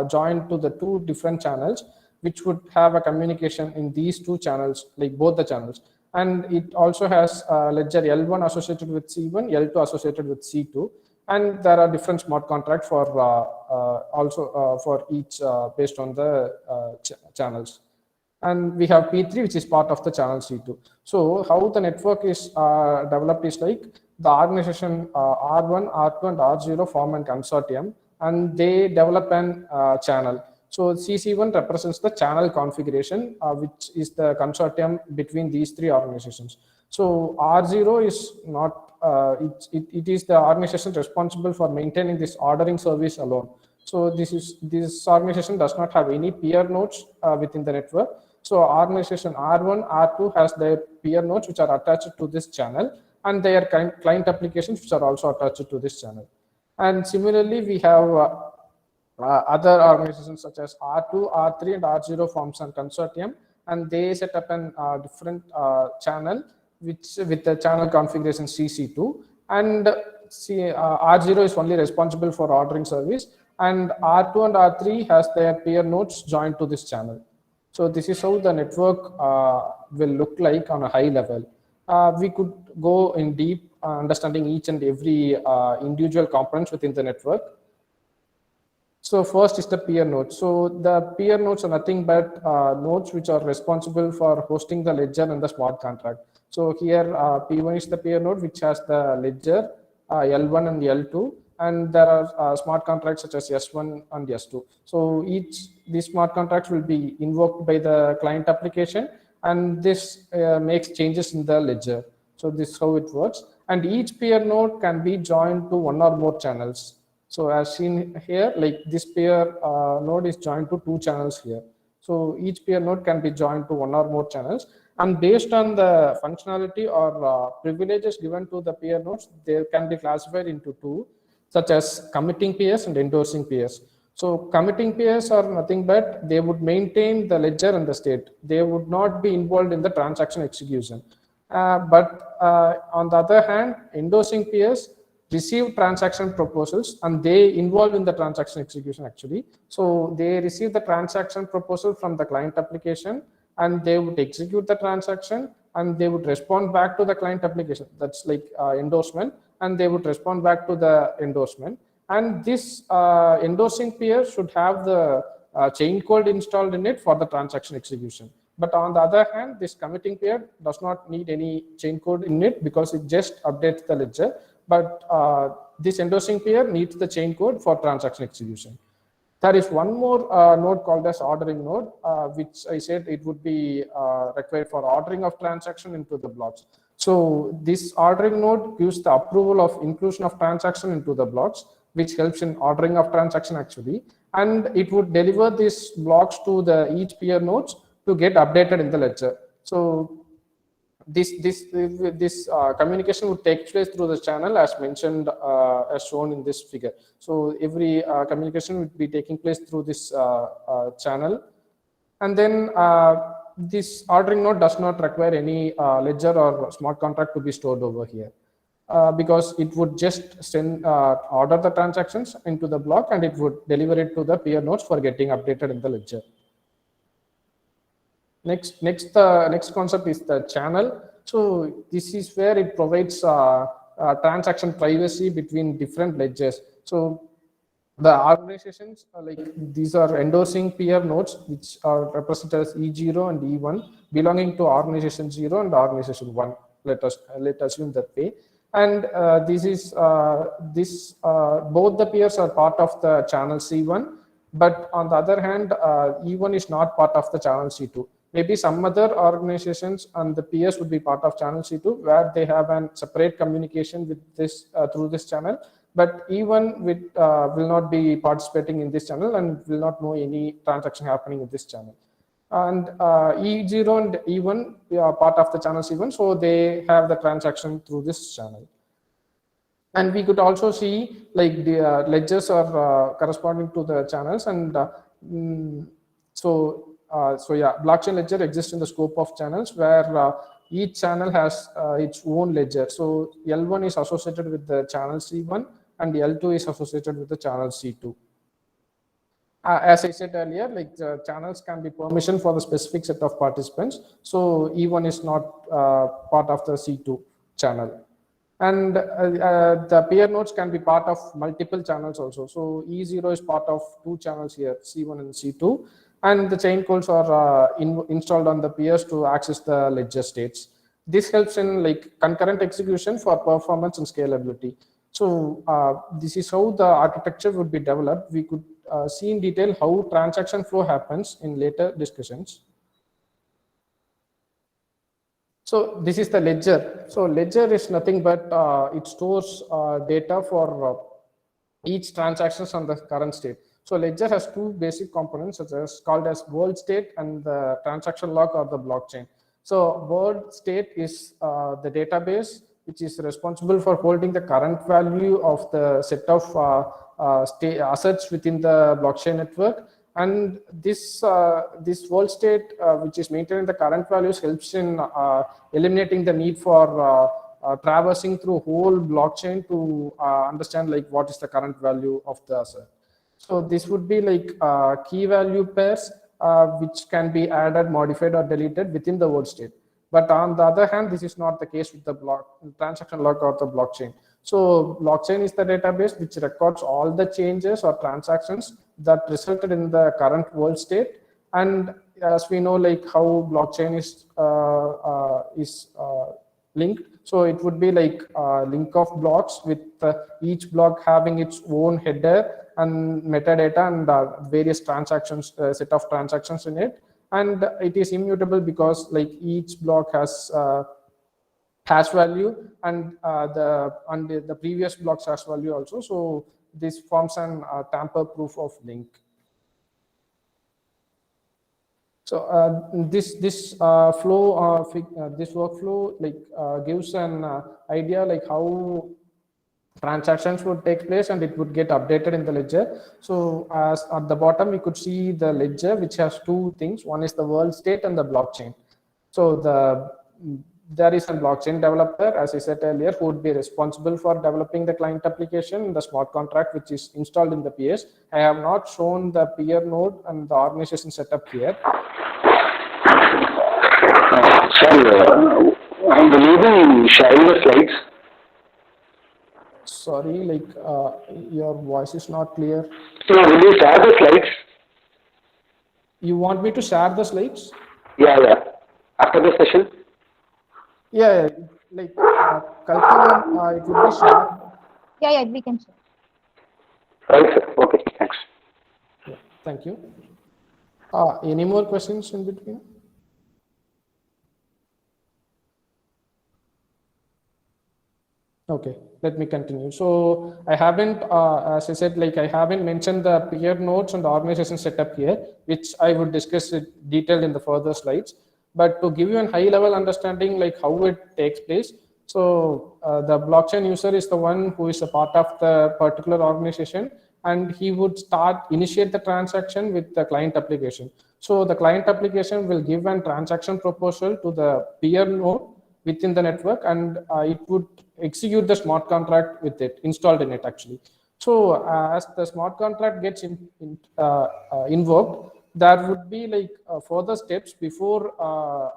joined to the 2 different channels, which would have a communication in these 2 channels, like both the channels. And it also has ledger L1 associated with C1, L2 associated with C2. And there are different smart contracts for also for each based on the channels. And we have P3, which is part of the channel C2. So how the network is developed is like the organization R1, R2, and R0 form a consortium, and they develop an channel. So CC1 represents the channel configuration, which is the consortium between these 3 organizations. So R0 is not it is the organization responsible for maintaining this ordering service alone. So this organization does not have any peer nodes within the network. So organization R1, R2 has their peer nodes which are attached to this channel, and their client applications which are also attached to this channel. And similarly, we have other organizations such as R2, R3, and R0 forms a consortium, and they set up an different channel which with the channel configuration CC2, and R0 is only responsible for ordering service, and R2 and R3 has their peer nodes joined to this channel. So this is how the network will look like on a high level. We could go in deep understanding each and every individual components within the network. So first is the peer nodes. So the peer nodes are nothing but nodes which are responsible for hosting the ledger and the smart contract. So here P1 is the peer node which has the ledger, L1 and L2, and there are smart contracts such as S1 and S2. So these smart contracts will be invoked by the client application, and this makes changes in the ledger. So this is how it works. And each peer node can be joined to one or more channels. So as seen here, like this peer node is joined to 2 channels here. So each peer node can be joined to one or more channels, and based on the functionality or privileges given to the peer nodes, they can be classified into 2, such as committing peers and endorsing peers. So committing peers are nothing but they would maintain the ledger and the state. They would not be involved in the transaction execution. But on the other hand, endorsing peers receive transaction proposals and they involve in the transaction execution actually. So they receive the transaction proposal from the client application, and they would execute the transaction, and they would respond back to the client application. That's like endorsement, and they would respond back to the endorsement. And this endorsing peer should have the chain code installed in it for the transaction execution. But on the other hand, this committing peer does not need any chain code in it because it just updates the ledger. But this endorsing peer needs the chain code for transaction execution. There is one more node called as ordering node, which I said it would be required for ordering of transaction into the blocks. So this ordering node gives the approval of inclusion of transaction into the blocks, which helps in ordering of transaction actually. And it would deliver these blocks to the each peer nodes to get updated in the ledger. So this communication would take place through the channel as mentioned, as shown in this figure. So every communication would be taking place through this channel. And then this ordering node does not require any ledger or smart contract to be stored over here, because it would just send order the transactions into the block, and it would deliver it to the peer nodes for getting updated in the ledger. Next concept is the channel. So this is where it provides transaction privacy between different ledgers. So the organizations like these are endorsing peer nodes, which are represented as E0 and E1, belonging to organization 0 and organization 1. Let us assume that way. And both the peers are part of the channel C1, but on the other hand, E1 is not part of the channel C2. Maybe some other organizations and the peers would be part of channel C2, where they have a separate communication with this through this channel, but E1 will not be participating in this channel and will not know any transaction happening in this channel. And E0 and E1 are part of the channel C1, so they have the transaction through this channel. And we could also see like the ledgers are corresponding to the channels, and so yeah, blockchain ledger exists in the scope of channels where each channel has its own ledger. So L1 is associated with the channel C1 and L2 is associated with the channel C2. As I said earlier, like the channels can be permission for the specific set of participants. So E1 is not part of the C2 channel. And the peer nodes can be part of multiple channels also. So E0 is part of 2 channels here, C1 and C2. And the chain codes are installed on the peers to access the ledger states. This helps in like concurrent execution for performance and scalability. So this is how the architecture would be developed. We could see in detail how transaction flow happens in later discussions. So this is the ledger. So ledger is nothing but it stores data for each transactions on the current state. So ledger has two basic components, such as called as world state and the transaction log or the blockchain. So world state is the database which is responsible for holding the current value of the set of assets within the blockchain network. And this world state, which is maintaining the current values, helps in eliminating the need for traversing through whole blockchain to understand like what is the current value of the asset. So this would be like key value pairs which can be added, modified, or deleted within the world state. But on the other hand, this is not the case with the transaction log or the blockchain. So blockchain is the database which records all the changes or transactions that resulted in the current world state. And as we know, like how blockchain is linked, so it would be like a link of blocks with each block having its own header and metadata and various transactions, set of transactions in it. And it is immutable because like each block has hash value, and the previous block's hash value also. So this forms an tamper proof of link. So this workflow like gives an idea like how transactions would take place, and it would get updated in the ledger. So as at the bottom, you could see the ledger, which has two things. One is the world state and the blockchain. So there is a blockchain developer, as I said earlier, who would be responsible for developing the client application, the smart contract, which is installed in the PS. I have not shown the peer node and the organization setup here. Sorry, will you be sharing the slides? Sorry, like your voice is not clear. No, will you share the slides? You want me to share the slides? Yeah. After the session? Yeah, like Kalpana, it would be shared. Yeah, we can share. Right, sir. Okay, thanks. Yeah, thank you. Any more questions in between? Okay, let me continue. So I haven't, as I said, like I haven't mentioned the peer nodes and the organization setup here, which I would discuss it detailed in the further slides. But to give you a high level understanding, like how it takes place. So the blockchain user is the one who is a part of the particular organization, and he would initiate the transaction with the client application. So the client application will give a transaction proposal to the peer node within the network, and it would execute the smart contract with it, installed in it actually. So as the smart contract gets invoked, there would be like further steps before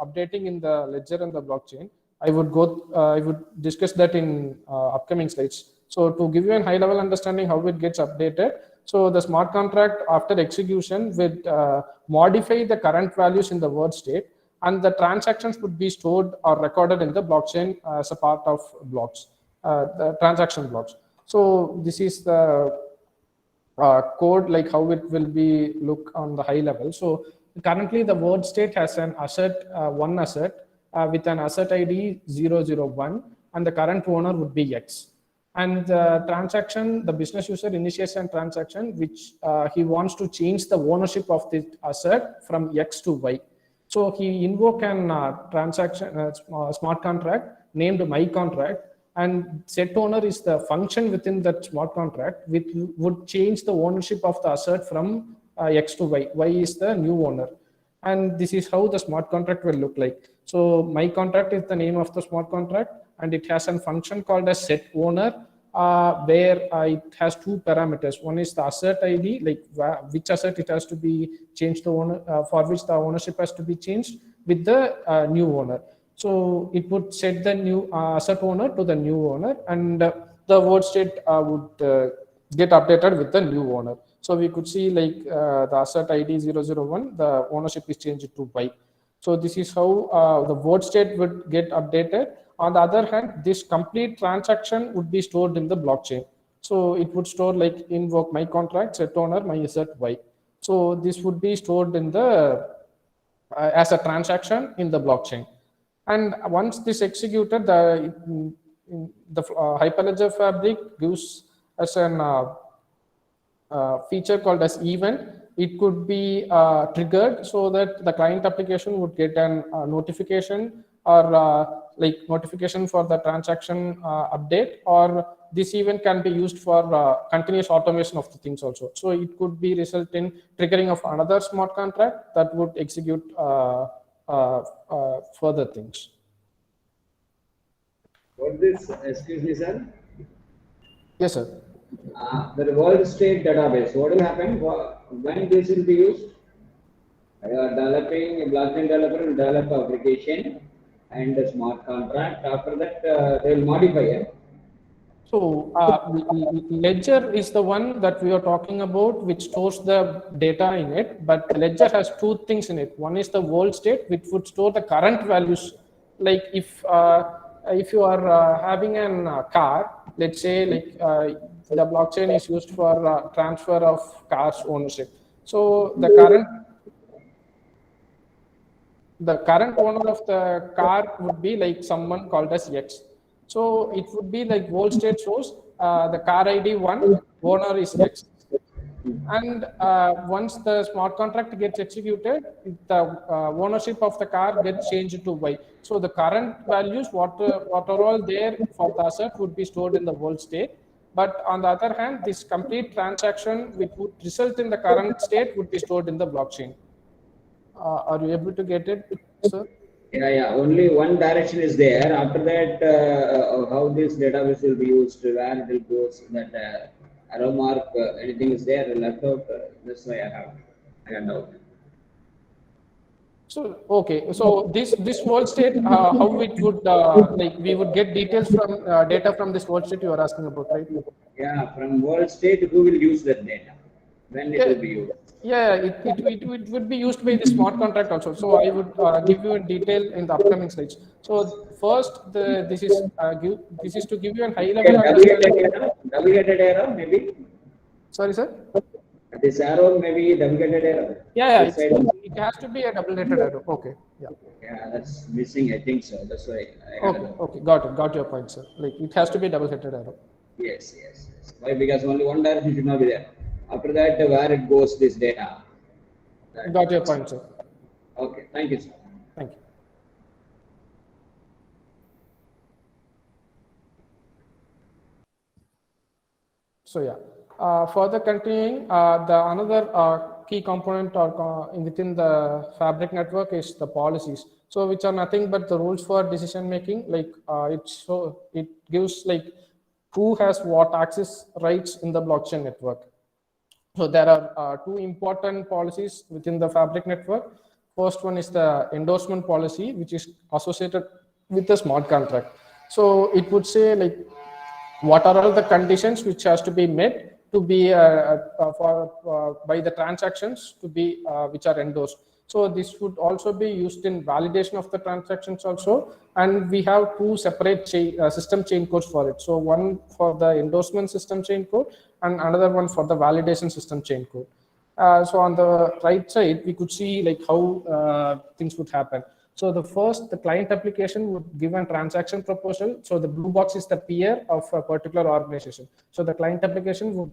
updating in the ledger and the blockchain. I would discuss that in upcoming slides. So to give you a high level understanding how it gets updated, so the smart contract after execution would modify the current values in the world state, and the transactions would be stored or recorded in the blockchain as a part of blocks, the transaction blocks. So this is the code, like how it will be look on the high level. So currently the world state has an asset, one asset with an asset ID 001, and the current owner would be X. And the transaction, the business user initiates a transaction which he wants to change the ownership of the asset from X to Y. So he invoke an transaction smart contract named my contract, and set owner is the function within that smart contract which would change the ownership of the asset from X to Y. Y is the new owner, and this is how the smart contract will look like. So my contract is the name of the smart contract, and it has a function called as set owner, where it has two parameters. One is the asset ID, like which asset it has to be changed the owner, for which the ownership has to be changed with the new owner. So it would set the new asset owner to the new owner, and the word state would get updated with the new owner. So we could see like the asset ID 001, the ownership is changed to Y. So this is how the word state would get updated. On the other hand, this complete transaction would be stored in the blockchain. So it would store like invoke my contract, set owner, my asset Y. So this would be stored in the as a transaction in the blockchain. And once this executed, the Hyperledger Fabric gives us an feature called as event. It could be triggered so that the client application would get an notification or like notification for the transaction update, or this event can be used for continuous automation of the things also. So it could be result in triggering of another smart contract that would execute further things. What this, excuse me, sir? Yes, sir. The world state database, what will happen when this will be used? You are developing, a blockchain developer will develop application and a smart contract. After that, they will modify it. So Ledger is the one that we are talking about, which stores the data in it. But Ledger has two things in it. One is the world state, which would store the current values. Like if you are having a car, let's say like the blockchain is used for transfer of cars ownership. So the current owner of the car would be like someone called as X. So it would be like world state shows the car ID 1, owner is X. And once the smart contract gets executed, the ownership of the car gets changed to Y. So the current values, what are all there for the asset, would be stored in the world state. But on the other hand, this complete transaction which would result in the current state would be stored in the blockchain. Are you able to get it, sir? Yeah. Only one direction is there. After that, how this database will be used, where it will go, that arrow mark, anything is there left out. That's why I got doubt. So okay, so this world state, how it would like we would get details from data from this world state you are asking about, right? Yeah, from world state, who will use that data? When it will be used? Yeah, it would be used by the smart contract also. So I would give you in detail in the upcoming slides. So first, this is to give you a high level understanding. Double-headed arrow, maybe. Sorry, sir. This arrow may be double-headed arrow. Yeah, it has to be a double-headed arrow. Okay, yeah. Yeah, that's missing. I think so. That's why. Okay, got your point, sir. Like it has to be double-headed arrow. Yes. Why? Because only one direction should not be there. After that, where it goes, this data. Got your point, sir. Okay, thank you, sir. Thank you. So yeah, further continuing, the another key component or within the Fabric network is the policies. So which are nothing but the rules for decision making. Like it gives like who has what access rights in the blockchain network. So there are two important policies within the Fabric network. First one is the endorsement policy, which is associated with the smart contract. So it would say like what are all the conditions which has to be met to be by the transactions to be which are endorsed. So this would also be used in validation of the transactions also, and we have two separate system chain codes for it. So one for the endorsement system chain code and another one for the validation system chain code. So on the right side, we could see like how things would happen. So the client application would give a transaction proposal. So the blue box is the peer of a particular organization. So the client application would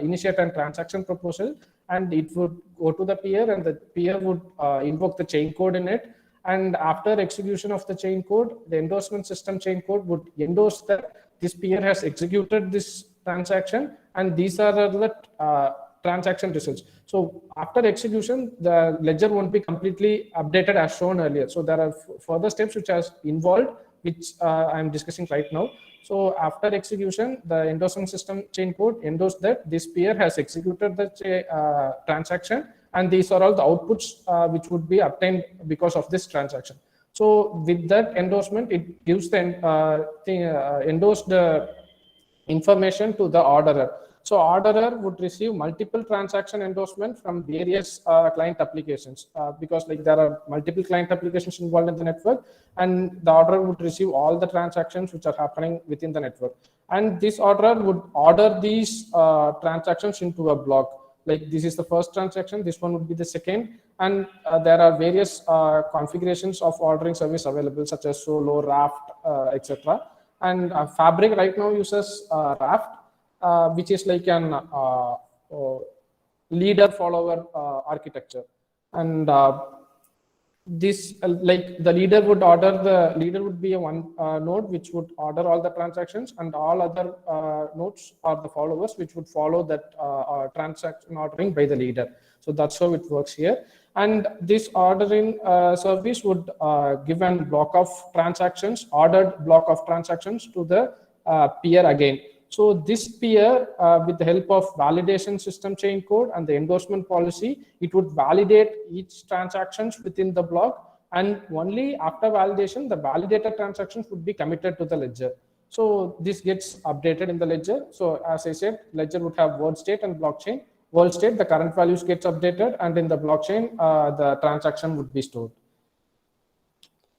initiate a transaction proposal, and it would go to the peer, and the peer would invoke the chain code in it. And after execution of the chain code, the endorsement system chain code would endorse that this peer has executed this transaction, and these are the transaction results. So after execution, the ledger won't be completely updated as shown earlier. So there are further steps which are involved, which I'm discussing right now. So after execution, the endorsement system chain code endorsed that this peer has executed the transaction, and these are all the outputs which would be obtained because of this transaction. So with that endorsement, it gives the endorsed information to the orderer. So orderer would receive multiple transaction endorsement from various client applications because like there are multiple client applications involved in the network, and the orderer would receive all the transactions which are happening within the network. And this orderer would order these transactions into a block. like this is the first transaction, this one would be the second, and there are various configurations of ordering service available, such as Solo, Raft, etc. And Fabric right now uses Raft, which is like an leader follower architecture, and this like the leader would be a one node which would order all the transactions, and all other nodes are the followers which would follow that transaction ordering by the leader. So that's how it works here. And this ordering service would give a block of transactions, ordered block of transactions to the peer again. So this peer, with the help of validation system chain code and the endorsement policy, it would validate each transactions within the block, and only after validation, the validated transactions would be committed to the ledger. So this gets updated in the ledger. So as I said, ledger would have world state and blockchain. World state, the current values gets updated, and in the blockchain, the transaction would be stored.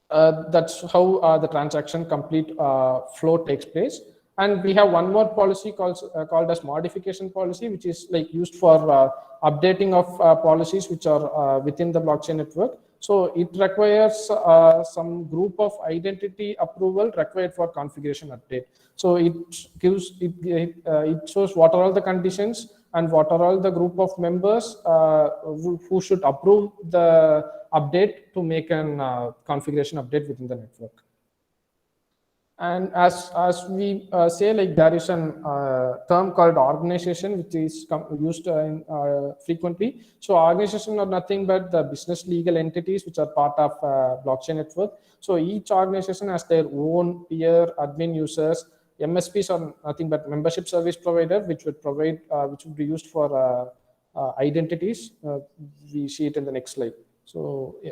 That's how the transaction complete flow takes place. And we have one more policy called as modification policy, which is like used for updating of policies which are within the blockchain network. So it requires some group of identity approval required for configuration update. So it gives it shows what are all the conditions and what are all the group of members who should approve the update to make an configuration update within the network. And as we say, like there is an term called organization, which is used frequently. So organization are nothing but the business legal entities which are part of blockchain network. So each organization has their own peer, admin users. MSPs are nothing but membership service provider, which would provide, which would be used for identities. We see it in the next slide. So yeah.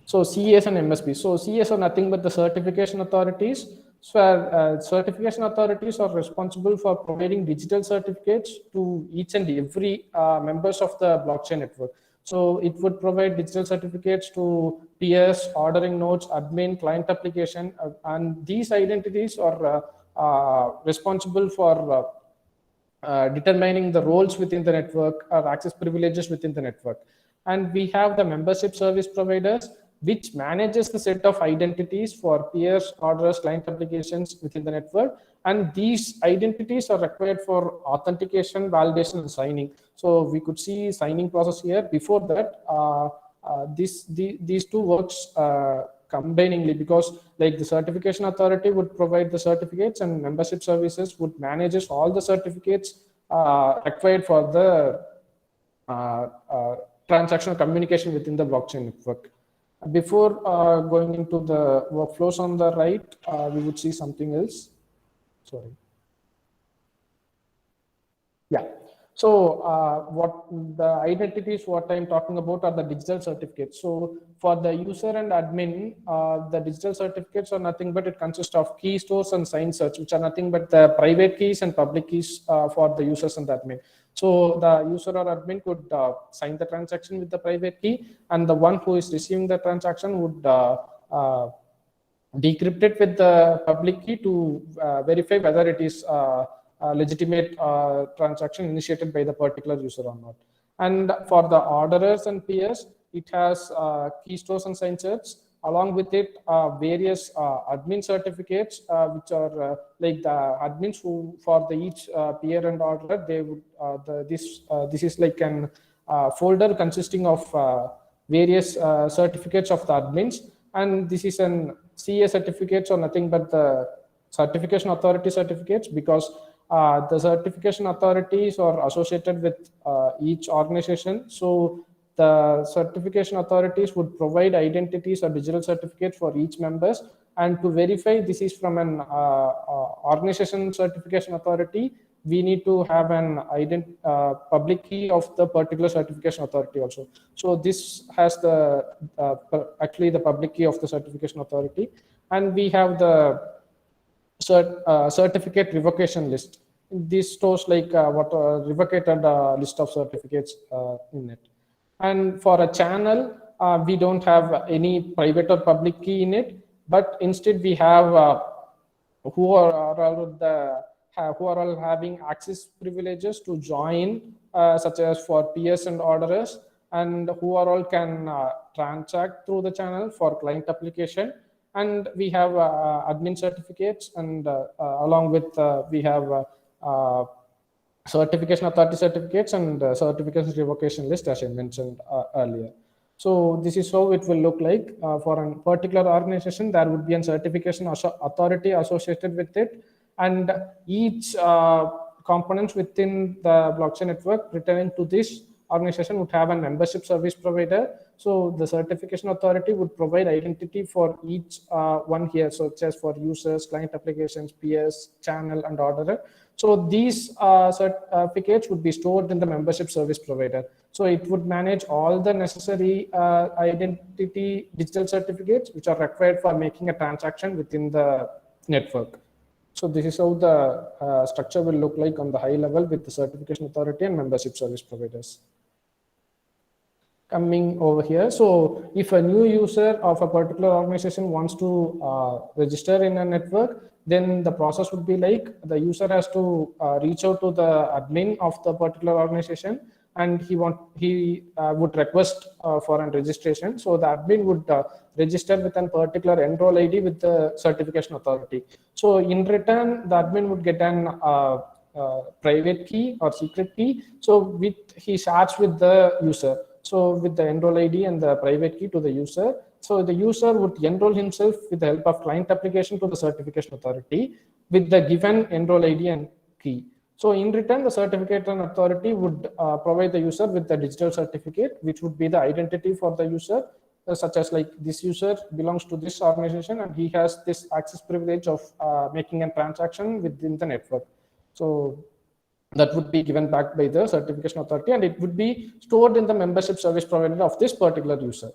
So CES and MSP. So CES are nothing but the certification authorities. So certification authorities are responsible for providing digital certificates to each and every members of the blockchain network. So it would provide digital certificates to peers, ordering nodes, admin, client application, and these identities are responsible for determining the roles within the network or access privileges within the network. And we have the membership service providers, which manages the set of identities for peers, orders, client applications within the network. And these identities are required for authentication, validation, and signing. So we could see signing process here. Before that, these two works combiningly, because like the certification authority would provide the certificates and membership services would manages all the certificates required for the transactional communication within the blockchain network. Before going into the workflows on the right, we would see something else. Sorry. Yeah. So what the identities, what I'm talking about are the digital certificates. So for the user and admin, the digital certificates are nothing but it consists of key stores and sign search, which are nothing but the private keys and public keys for the users and the admin. So the user or admin could sign the transaction with the private key, and the one who is receiving the transaction would decrypt it with the public key to verify whether it is a legitimate transaction initiated by the particular user or not. And for the orderers and peers, it has key stores and sign search. Along with it, various admin certificates, which are like the admins who for the each peer and orderer, they would this is like an folder consisting of various certificates of the admins, and this is an CA certificates or nothing but the certification authority certificates, because the certification authorities are associated with each organization. So the certification authorities would provide identities or digital certificates for each members, and to verify this is from an organization certification authority, we need to have an public key of the particular certification authority also. So this has the actually the public key of the certification authority, and we have the certificate revocation list. This stores like what revocated list of certificates in it. And for a channel, we don't have any private or public key in it, but instead we have who are the who are all having access privileges to join, such as for peers and orderers, and who are all can transact through the channel for client application. And we have admin certificates, and along with we have certification authority certificates and certification revocation list, as I mentioned earlier. So this is how it will look like. For a particular organization, there would be a certification authority associated with it, and each components within the blockchain network pertaining to this organization would have a membership service provider. So the certification authority would provide identity for each one here, such as for users, client applications, peers, channel, and orderer. So these certificates would be stored in the membership service provider. So it would manage all the necessary identity digital certificates which are required for making a transaction within the network. So this is how the structure will look like on the high level with the certification authority and membership service providers. Coming over here, so if a new user of a particular organization wants to register in a network, then the process would be like the user has to reach out to the admin of the particular organization, and he would request for a registration. So the admin would register with a particular enroll ID with the certification authority. So in return, the admin would get an private key or secret key. So he shares with the user. So with the enroll ID and the private key to the user. So the user would enroll himself with the help of client application to the certification authority with the given enroll ID and key. So in return, the certification authority would provide the user with the digital certificate, which would be the identity for the user, such as like this user belongs to this organization and he has this access privilege of making a transaction within the network. So that would be given back by the certification authority, and it would be stored in the membership service provider of this particular user.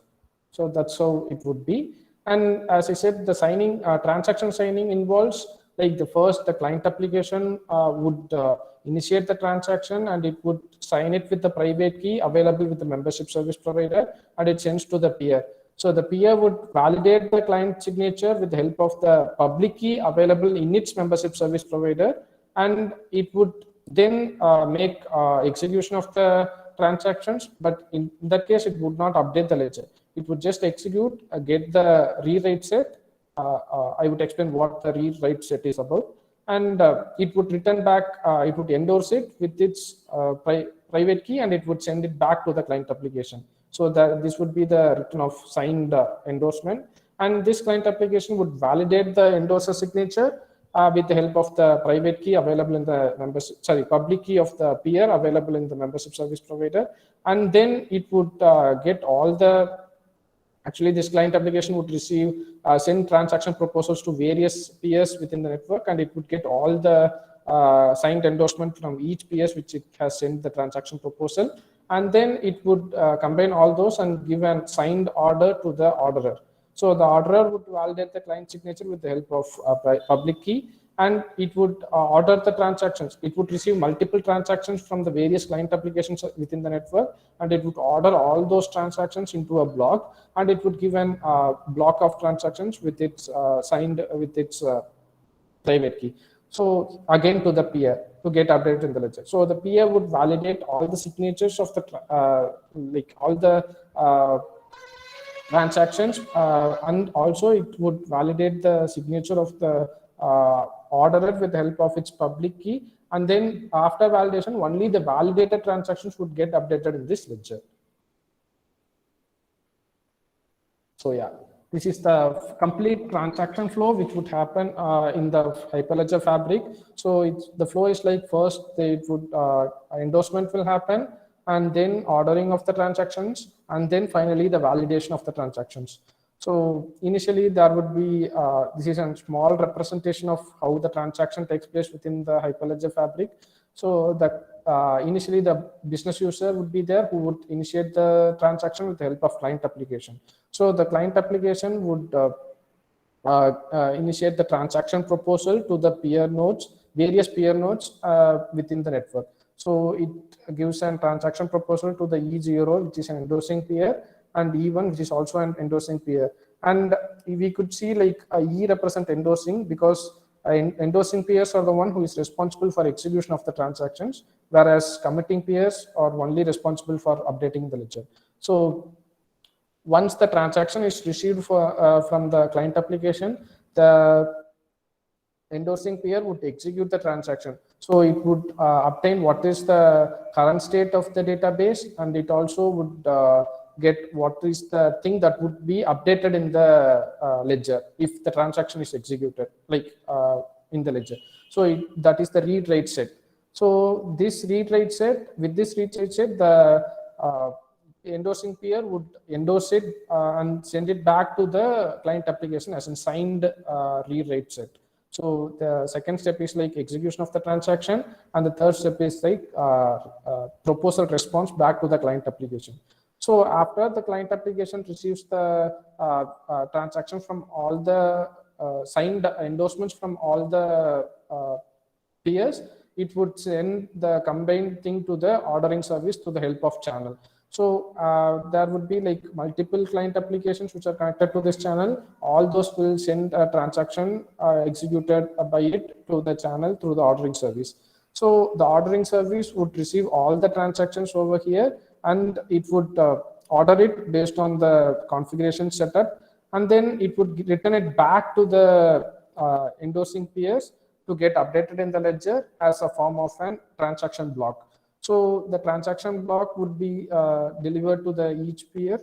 So that's how it would be. And as I said, the signing, transaction signing involves like the client application would initiate the transaction, and it would sign it with the private key available with the membership service provider, and it sends to the peer. So the peer would validate the client signature with the help of the public key available in its membership service provider, and it would then make execution of the transactions, but in that case it would not update the ledger. It would just execute, get the rewrite set. I would explain what the rewrite set is about, and it would return back, it would endorse it with its private key, and it would send it back to the client application. So that this would be the return of signed endorsement, and this client application would validate the endorser signature with the help of the private key available in the public key of the peer available in the membership service provider. And then it would get all the, actually this client application would receive, send transaction proposals to various peers within the network, and it would get all the signed endorsement from each peers which it has sent the transaction proposal. And then it would combine all those and give a signed order to the orderer. So the orderer would validate the client signature with the help of public key, and it would order the transactions. It would receive multiple transactions from the various client applications within the network, and it would order all those transactions into a block, and it would give an block of transactions with its signed with its private key. So again to the peer to get updated in the ledger. So the peer would validate all the signatures of the like all the transactions, and also it would validate the signature of the orderer with the help of its public key. And then after validation, only the validated transactions would get updated in this ledger. So yeah, this is the complete transaction flow which would happen in the Hyperledger Fabric. So the flow is like first it would endorsement will happen, and then ordering of the transactions, and then finally the validation of the transactions. So initially there would be, this is a small representation of how the transaction takes place within the Hyperledger Fabric. So that initially the business user would be there who would initiate the transaction with the help of client application. So the client application would initiate the transaction proposal to the peer nodes, various peer nodes within the network. So it gives a transaction proposal to the E0, which is an endorsing peer, and E1, which is also an endorsing peer. And we could see like E represent endorsing because endorsing peers are the one who is responsible for execution of the transactions, whereas committing peers are only responsible for updating the ledger. So once the transaction is received from the client application, the endorsing peer would execute the transaction. So it would obtain what is the current state of the database, and it also would get what is the thing that would be updated in the ledger if the transaction is executed, like in the ledger. So that is the read write set. So this read write set, with this read write set, the endorsing peer would endorse it and send it back to the client application as a signed read write set. So the second step is like execution of the transaction, and the third step is like proposal response back to the client application. So after the client application receives the transaction from all the signed endorsements from all the peers, it would send the combined thing to the ordering service to the help of channel. So there would be like multiple client applications which are connected to this channel. All those will send a transaction executed by it to the channel through the ordering service. So the ordering service would receive all the transactions over here, and it would order it based on the configuration setup, and then it would return it back to the endorsing peers to get updated in the ledger as a form of an transaction block. So the transaction block would be delivered to the each peer,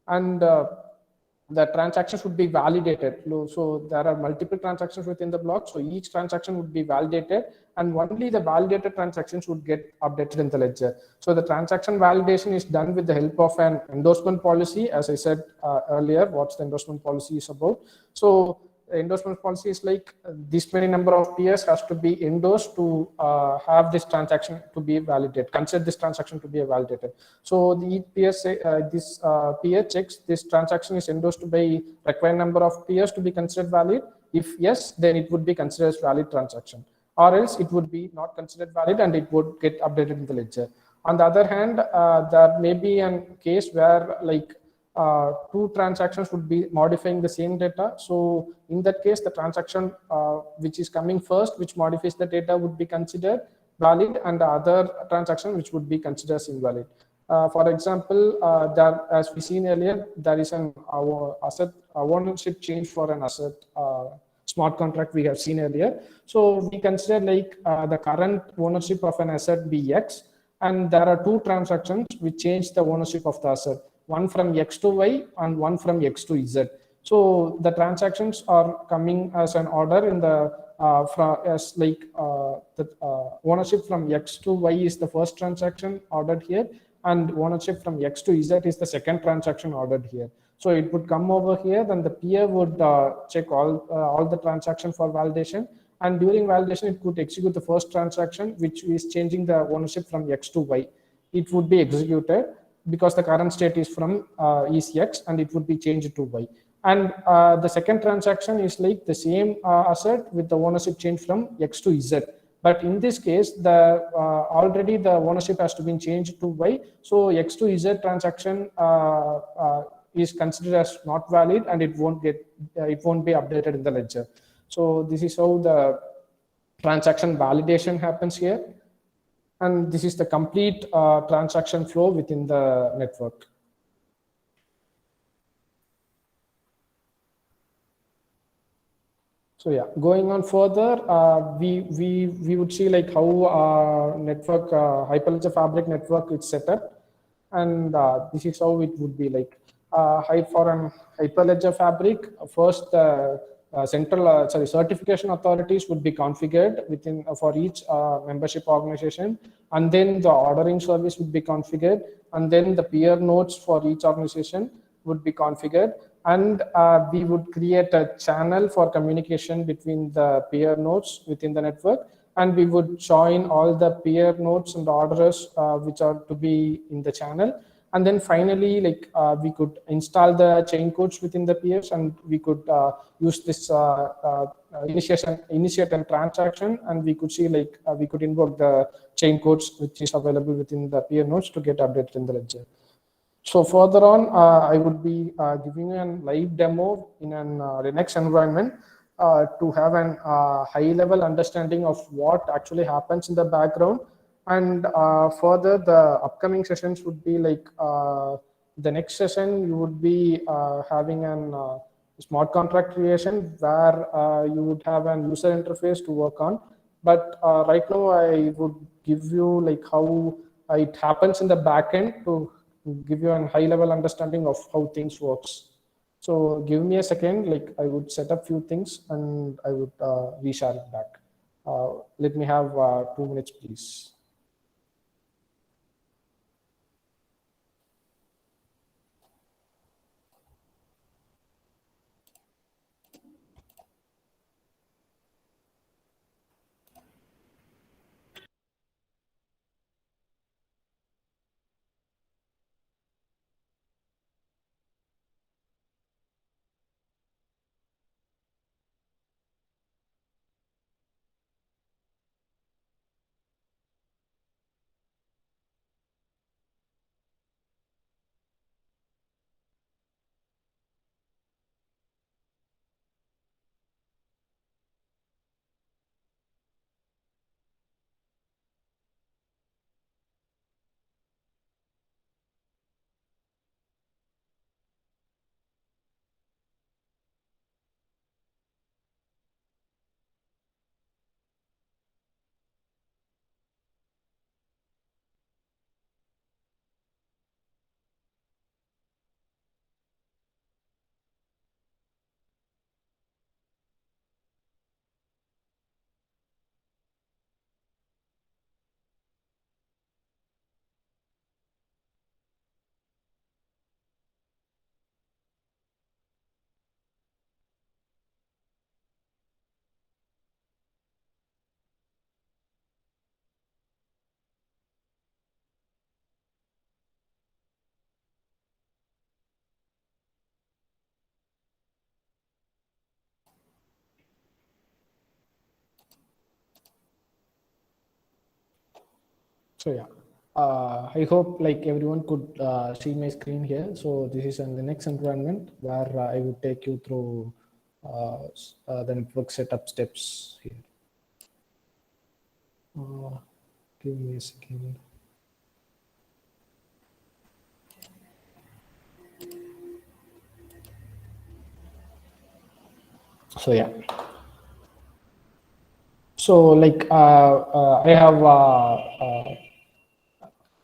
and the transactions would be validated. So there are multiple transactions within the block. So each transaction would be validated, and only the validated transactions would get updated in the ledger. So the transaction validation is done with the help of an endorsement policy. As I said earlier, what's the endorsement policy is about. So the endorsement policy is like this many number of peers has to be endorsed to have this transaction to be validated, consider this transaction to be validated. So the peer say this peer checks this transaction is endorsed by required number of peers to be considered valid. If yes, then it would be considered as valid transaction, or else it would be not considered valid and it would get updated in the ledger. On the other hand, there may be a case where like two transactions would be modifying the same data. So in that case, the transaction which is coming first, which modifies the data, would be considered valid, and the other transaction which would be considered as invalid. For example, as we seen earlier, there is an asset ownership change for an asset smart contract we have seen earlier. So we consider like the current ownership of an asset be X, and there are two transactions which change the ownership of the asset, one from X to Y and one from X to Z. So the transactions are coming as an order in the ownership from X to Y is the first transaction ordered here, and ownership from X to Z is the second transaction ordered here. So it would come over here, then the peer would check all the transaction for validation, and during validation it could execute the first transaction which is changing the ownership from X to Y. It would be executed because the current state is from is X, and it would be changed to Y. And the second transaction is like the same asset with the ownership change from X to Z. But in this case, the already the ownership has to be changed to Y. So X to Z transaction is considered as not valid, and it won't be updated in the ledger. So this is how the transaction validation happens here. And this is the complete transaction flow within the network. So yeah, going on further, we would see like how network Hyperledger Fabric network is set up, and this is how it would be like. For an Hyperledger Fabric, first central certification authorities would be configured within for each membership organization, and then the ordering service would be configured, and then the peer nodes for each organization would be configured, and we would create a channel for communication between the peer nodes within the network, and we would join all the peer nodes and orders which are to be in the channel. And then finally, like we could install the chain codes within the peers, and we could use this initiate a transaction, and we could see like we could invoke the chain codes which is available within the peer nodes to get updated in the ledger. So further on, I would be giving you a live demo in an Linux environment to have an high level understanding of what actually happens in the background. And further, the upcoming sessions would be like the next session you would be having an smart contract creation where you would have an user interface to work on. But right now I would give you like how it happens in the backend to give you a high level understanding of how things works. So give me a second, like I would set up few things and I would reshare it back. Let me have 2 minutes, please. So yeah, I hope like everyone could see my screen here. So this is an Linux environment where I would take you through the network setup steps here. Give me a second. So yeah. So like I have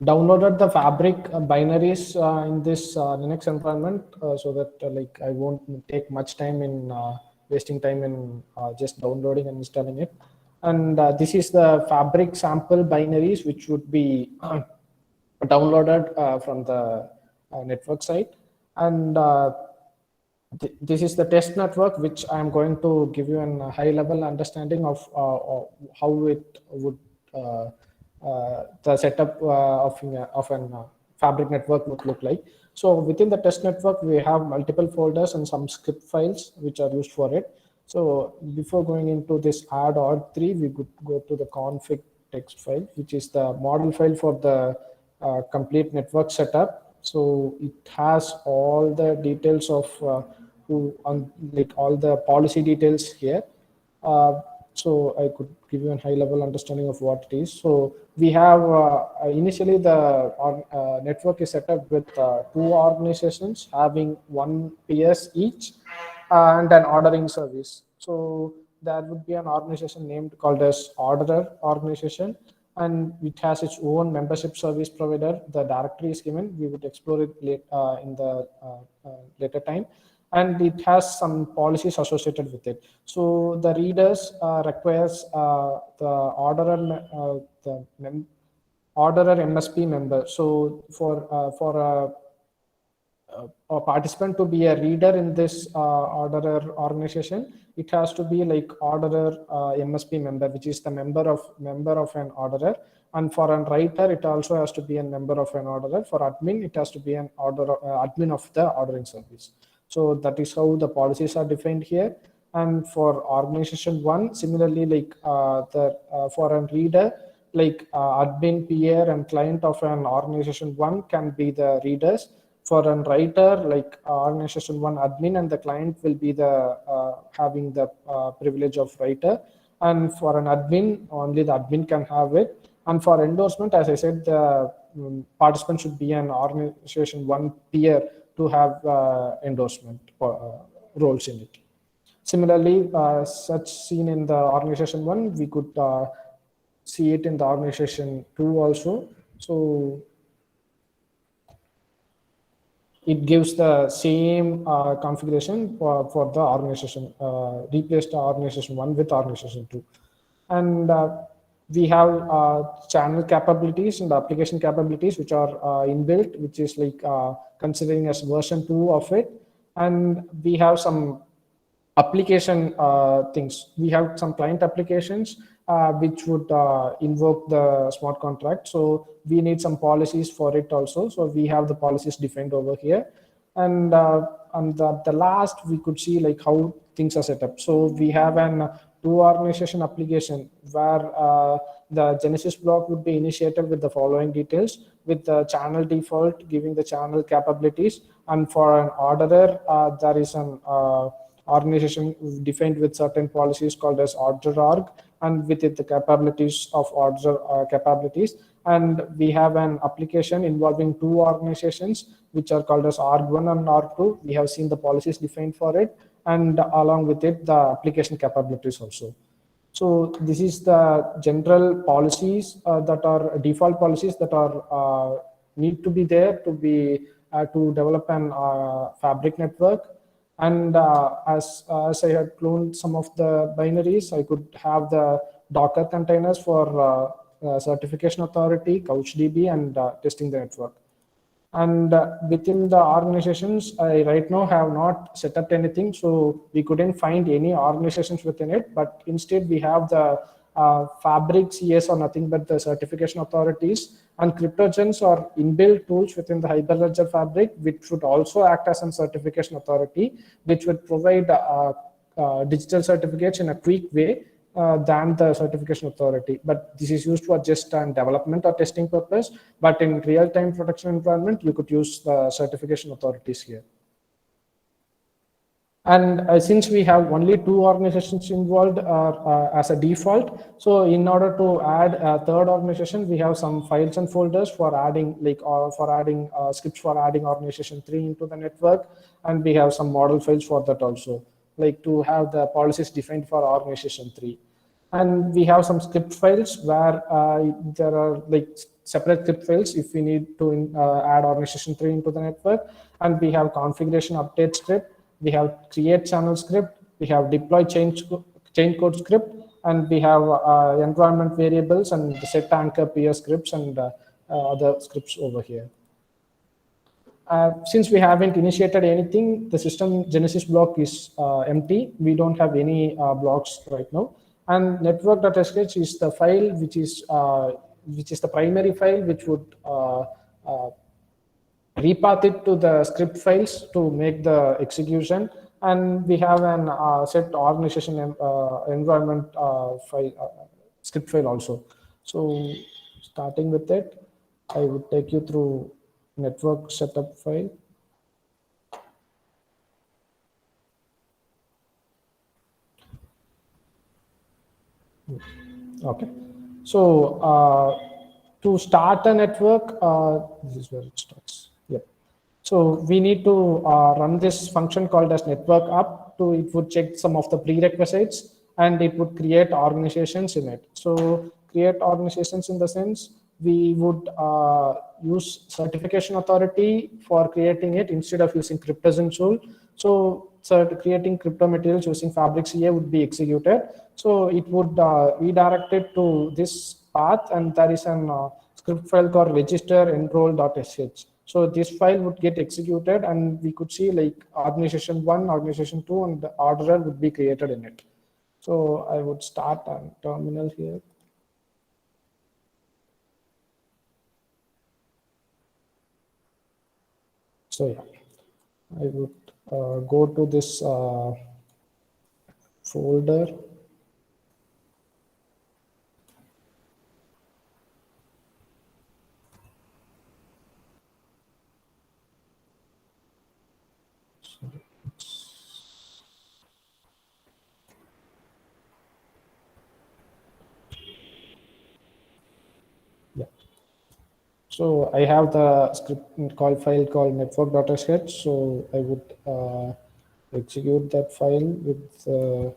downloaded the Fabric binaries in this Linux environment so that like I won't take much time in wasting time in just downloading and installing it. And this is the Fabric sample binaries which would be downloaded from the network site. And this is the test network which I'm going to give you a high level understanding of how it would the setup of an Fabric network would look like. So within the test network, we have multiple folders and some script files which are used for it. So before going into this add org3, we could go to the config text file, which is the model file for the complete network setup. So it has all the details of like all the policy details here. So I could give you a high level understanding of what it is. So we have initially the network is set up with 2 organizations having 1 PS each and an ordering service. So there would be an organization named called as orderer organization, and it has its own membership service provider. The directory is given. We would explore it in the later time. And it has some policies associated with it. So the readers requires the orderer MSP member. So for a participant to be a reader in this orderer organization, it has to be like orderer MSP member, which is the member of an orderer. And for a writer, it also has to be a member of an orderer. For admin, it has to be an admin of the ordering service. So that is how the policies are defined here. And for organization 1, similarly, like for a reader, like admin, peer, and client of an organization 1 can be the readers. for a writer, like organization one admin, and the client will be the having the privilege of writer. And for an admin, only the admin can have it. And for endorsement, as I said, the participant should be an organization one peer to have endorsement roles in it. Similarly, such seen in the organization one, we could see it in the organization two also. So it gives the same configuration for the organization, replace the organization one with organization two. And we have channel capabilities and application capabilities, which are inbuilt, which is like considering as version 2 of it. And we have some application things. We have some client applications which would invoke the smart contract. So we need some policies for it also. So we have the policies defined over here. And the last, we could see like how things are set up. So we have an two organization application where the Genesis block would be initiated with the following details, with the channel default giving the channel capabilities. And for an orderer, there is an organization defined with certain policies called as order org, and with it the capabilities of order capabilities. And we have an application involving two organizations which are called as org1 and org2. We have seen the policies defined for it, and along with it the application capabilities also. So this is the general policies that are default policies that are need to be there to be to develop an fabric network. And as I had cloned some of the binaries, I could have the Docker containers for certification authority, CouchDB, and testing the network. And within the organizations, I right now have not set up anything, so we couldn't find any organizations within it. But instead, we have the Fabric CS or nothing but the certification authorities, and CryptoGens are inbuilt tools within the Hyperledger Fabric, which would also act as a certification authority, which would provide digital certificates in a quick way than the certification authority. But this is used for just an development or testing purpose. But in real-time production environment, you could use the certification authorities here. And since we have only two organizations involved as a default, so in order to add a third organization, we have some files and folders for adding scripts for adding organization 3 into the network. And we have some model files for that also, like to have the policies defined for organization 3. And we have some script files where there are like separate script files if we need to add organization 3 into the network. And we have configuration update script, we have create channel script, we have deploy change code script, and we have environment variables and the set anchor peer scripts and other scripts over here. Since we haven't initiated anything, the system Genesis block is empty. We don't have any blocks right now. And network.sh is the file which is the primary file which would repath it to the script files to make the execution. And we have an set organization environment file, script file also. So starting with it, I would take you through network setup file. Okay, so to start a network, this is where it starts. Yep. So we need to run this function called as network up. To it would check some of the prerequisites and it would create organizations in it. So create organizations in the sense we would use certification authority for creating it instead of using CryptoGen tool. So creating crypto materials using Fabric CA would be executed. So it would redirect it to this path, and there is an script file called register enroll.sh. So this file would get executed, and we could see like organization 1, organization 2, and the orderer would be created in it. So I would start a terminal here. So yeah, I would go to this folder. So I have the script file called network.sh. So I would execute that file with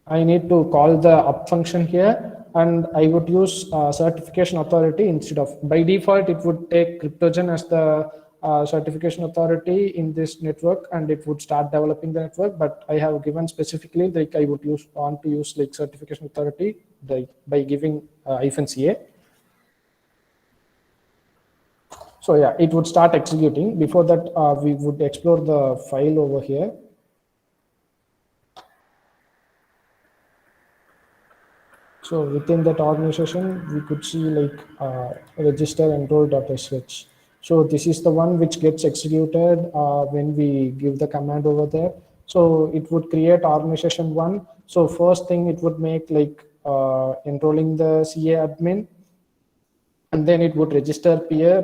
I need to call the up function here, and I would use certification authority instead of, by default, it would take Cryptogen as the certification authority in this network, and it would start developing the network. But I have given specifically, like I would want to use like certification authority by giving -ca. So yeah, it would start executing. Before that, we would explore the file over here. So within that organization, we could see like register enroll.sh. So this is the one which gets executed when we give the command over there. So it would create organization one. So first thing it would make like enrolling the CA admin, and then it would register peer,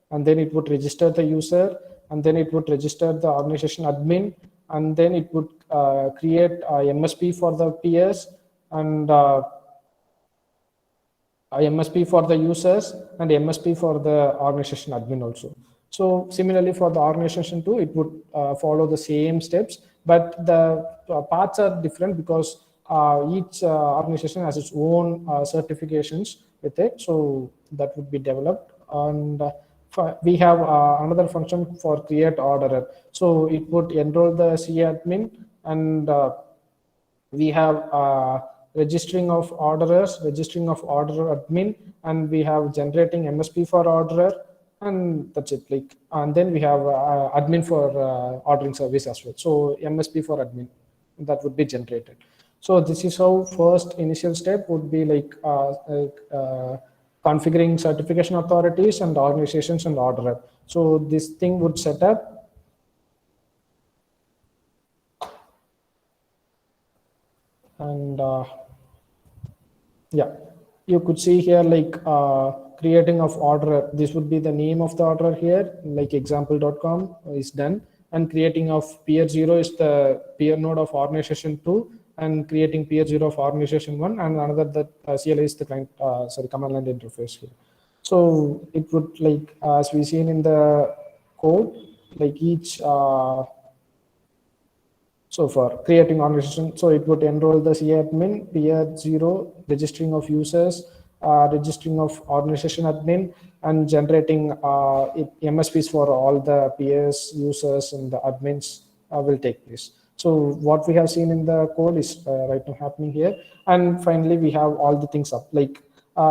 and then it would register the user, and then it would register the organization admin, and then it would create MSP for the peers, and MSP for the users, and MSP for the organization admin also. So similarly for the organization 2, it would follow the same steps, but the paths are different because each organization has its own certifications with it. So that would be developed. And we have another function for create orderer. So it would enroll the CA admin, and we have registering of orderers, registering of orderer admin, and we have generating MSP for orderer, and that's it. Like, and then we have admin for ordering service as well. So MSP for admin, that would be generated. So this is how first initial step would be like configuring certification authorities and organizations and orderer. So this thing would set up. And yeah, you could see here like creating of orderer. This would be the name of the orderer here, like example.com is done, and creating of peer 0 is the peer node of organization 2, and creating peer 0 of organization 1, and another that CLI is the client, command line interface here. So it would like, as we seen in the code, like each so for creating organization, so it would enroll the CA admin, peer 0, registering of users, registering of organization admin, and generating MSPs for all the peers, users, and the admins will take place. So what we have seen in the code is right now happening here. And finally, we have all the things up, like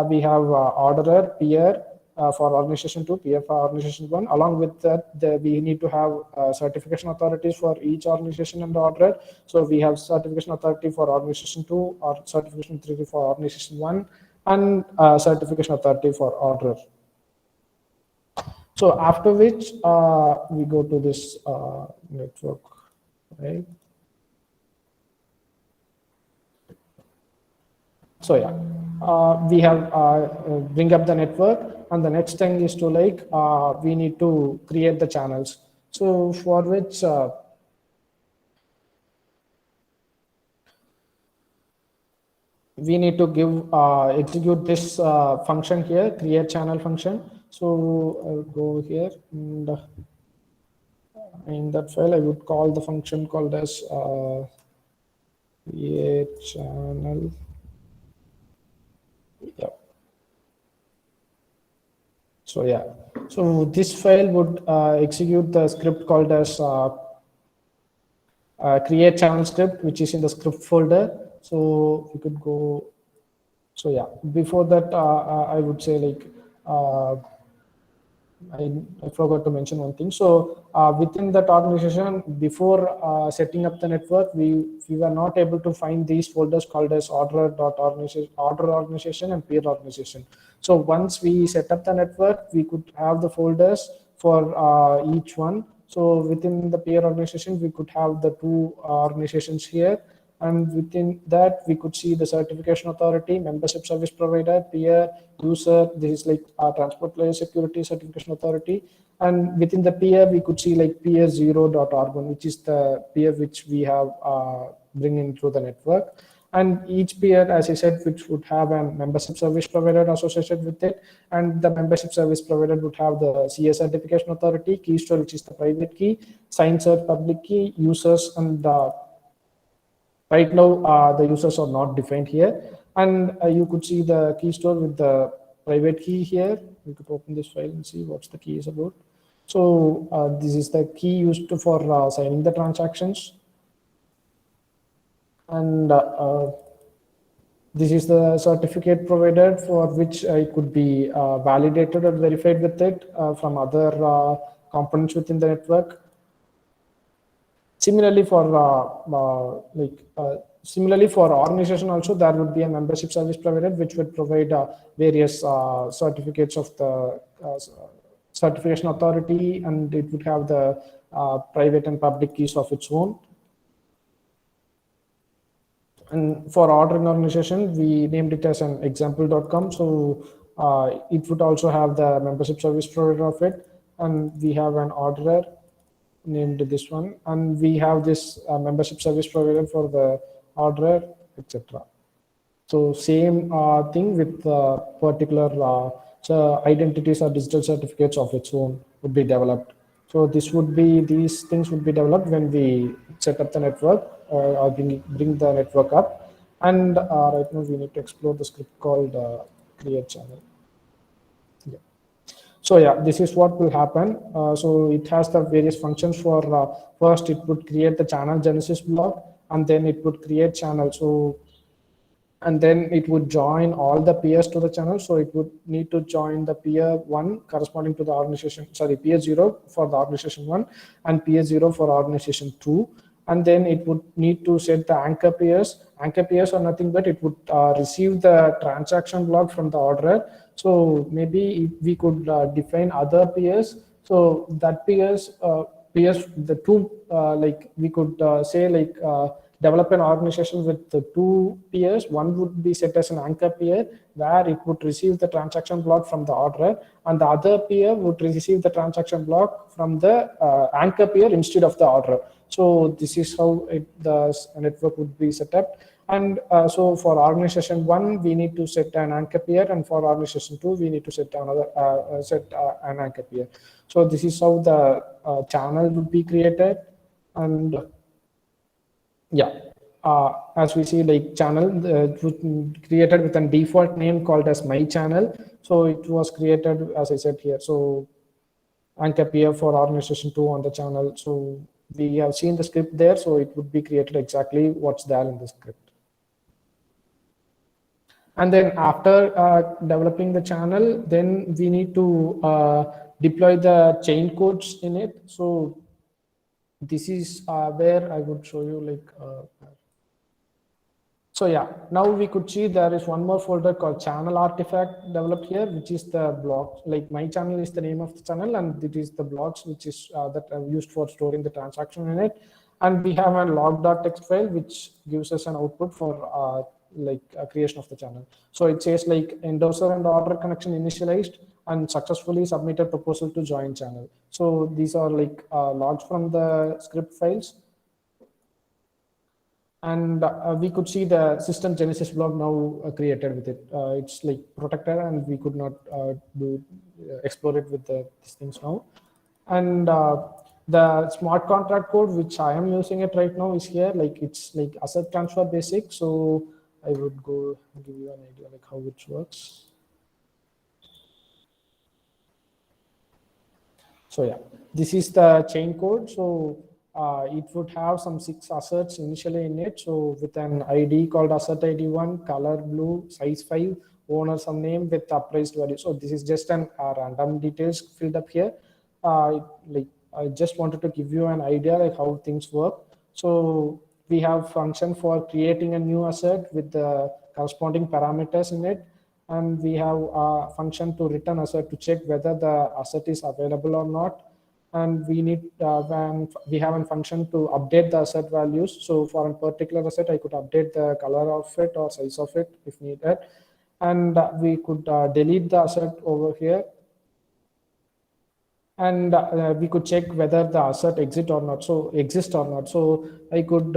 we have orderer, peer, for organization 2, peer for organization 1. Along with that, we need to have certification authorities for each organization and orderer. So we have certification authority for organization 2, or certification authority for organization 1, and certification authority for orderer. So after which we go to this network, right? So yeah, we have bring up the network. And the next thing is to like, we need to create the channels. So for which we need to give, execute this function here, create channel function. So I'll go here, and in that file, I would call the function called as create channel. Yeah. So yeah, so this file would execute the script called as create channel script, which is in the script folder. So we could go. So yeah, before that, I would say like I forgot to mention one thing. So within that organization, before setting up the network, we were not able to find these folders called as order organization and peer organization. So once we set up the network, we could have the folders for each one. So within the peer organization, we could have the 2 organizations here. And within that, we could see the certification authority, membership service provider, peer, user. This is like our transport layer security certification authority. And within the peer, we could see like peer0.org1, which is the peer which we have bringing through the network. And each peer, as I said, which would have a membership service provider associated with it, and the membership service provider would have the CS certification authority, key store, which is the private key, sign cert public key, users, and right now the users are not defined here. And you could see the key store with the private key here. We could open this file and see what's the key is about. So this is the key used for signing the transactions. And this is the certificate provided for which it could be validated or verified with it from other components within the network. Similarly, for organization also, there would be a membership service provider which would provide various certificates of the certification authority, and it would have the private and public keys of its own. And for ordering organization, we named it as an example.com. So it would also have the membership service provider of it. And we have an orderer named this one. And we have this membership service provider for the orderer, etc. So same thing with particular identities or digital certificates of its own would be developed. So these things would be developed when we set up the network or bring the network up. And right now we need to explore the script called create channel. Yeah. So yeah, this is what will happen. So it has the various functions for first it would create the channel genesis block, and then it would create channel. So and then it would join all the peers to the channel. So it would need to join the peer 1 corresponding to the organization, sorry, peer 0 for the organization 1 and peer 0 for organization 2. And then it would need to set the anchor peers. Anchor peers are nothing but it would receive the transaction block from the orderer. So maybe we could define other peers. So that peers, the two, like we could say like, develop an organization with the 2 peers. One would be set as an anchor peer where it would receive the transaction block from the orderer, and the other peer would receive the transaction block from the anchor peer instead of the orderer. So this is how the network would be set up. And so for organization 1, we need to set an anchor peer, and for organization 2, we need to set another an anchor peer. So this is how the channel would be created. And yeah, as we see, like channel created with a default name called as my channel. So it was created, as I said here. So anchor peer for organization 2 on the channel. So we have seen the script there. So it would be created exactly what's there in the script. And then after developing the channel, then we need to deploy the chain codes in it. So this is where I would show you like, so yeah, now we could see there is one more folder called channel artifact developed here, which is the block, like my channel is the name of the channel, and it is the blocks which is that are used for storing the transaction in it. And we have a log.txt file which gives us an output for like creation of the channel. So it says like endorser and order connection initialized and successfully submitted proposal to join channel. So these are like logs from the script files. And we could see the system genesis block now created with it. It's like protected, and we could not explore it with these things now. And the smart contract code, which I am using it right now, is here. Like it's like asset transfer basic. So I would go give you an idea like how it works. So yeah, this is the chain code. So it would have some 6 assets initially in it. So with an ID called asset ID 1, color blue, size 5, owner some name with appraised value. So this is just an random details filled up here. Like I just wanted to give you an idea like how things work. So we have function for creating a new asset with the corresponding parameters in it. And we have a function to return asset to check whether the asset is available or not. And we need when we have a function to update the asset values. So for a particular asset, I could update the color of it or size of it if needed. And we could delete the asset over here. And we could check whether the asset exists or not. So I could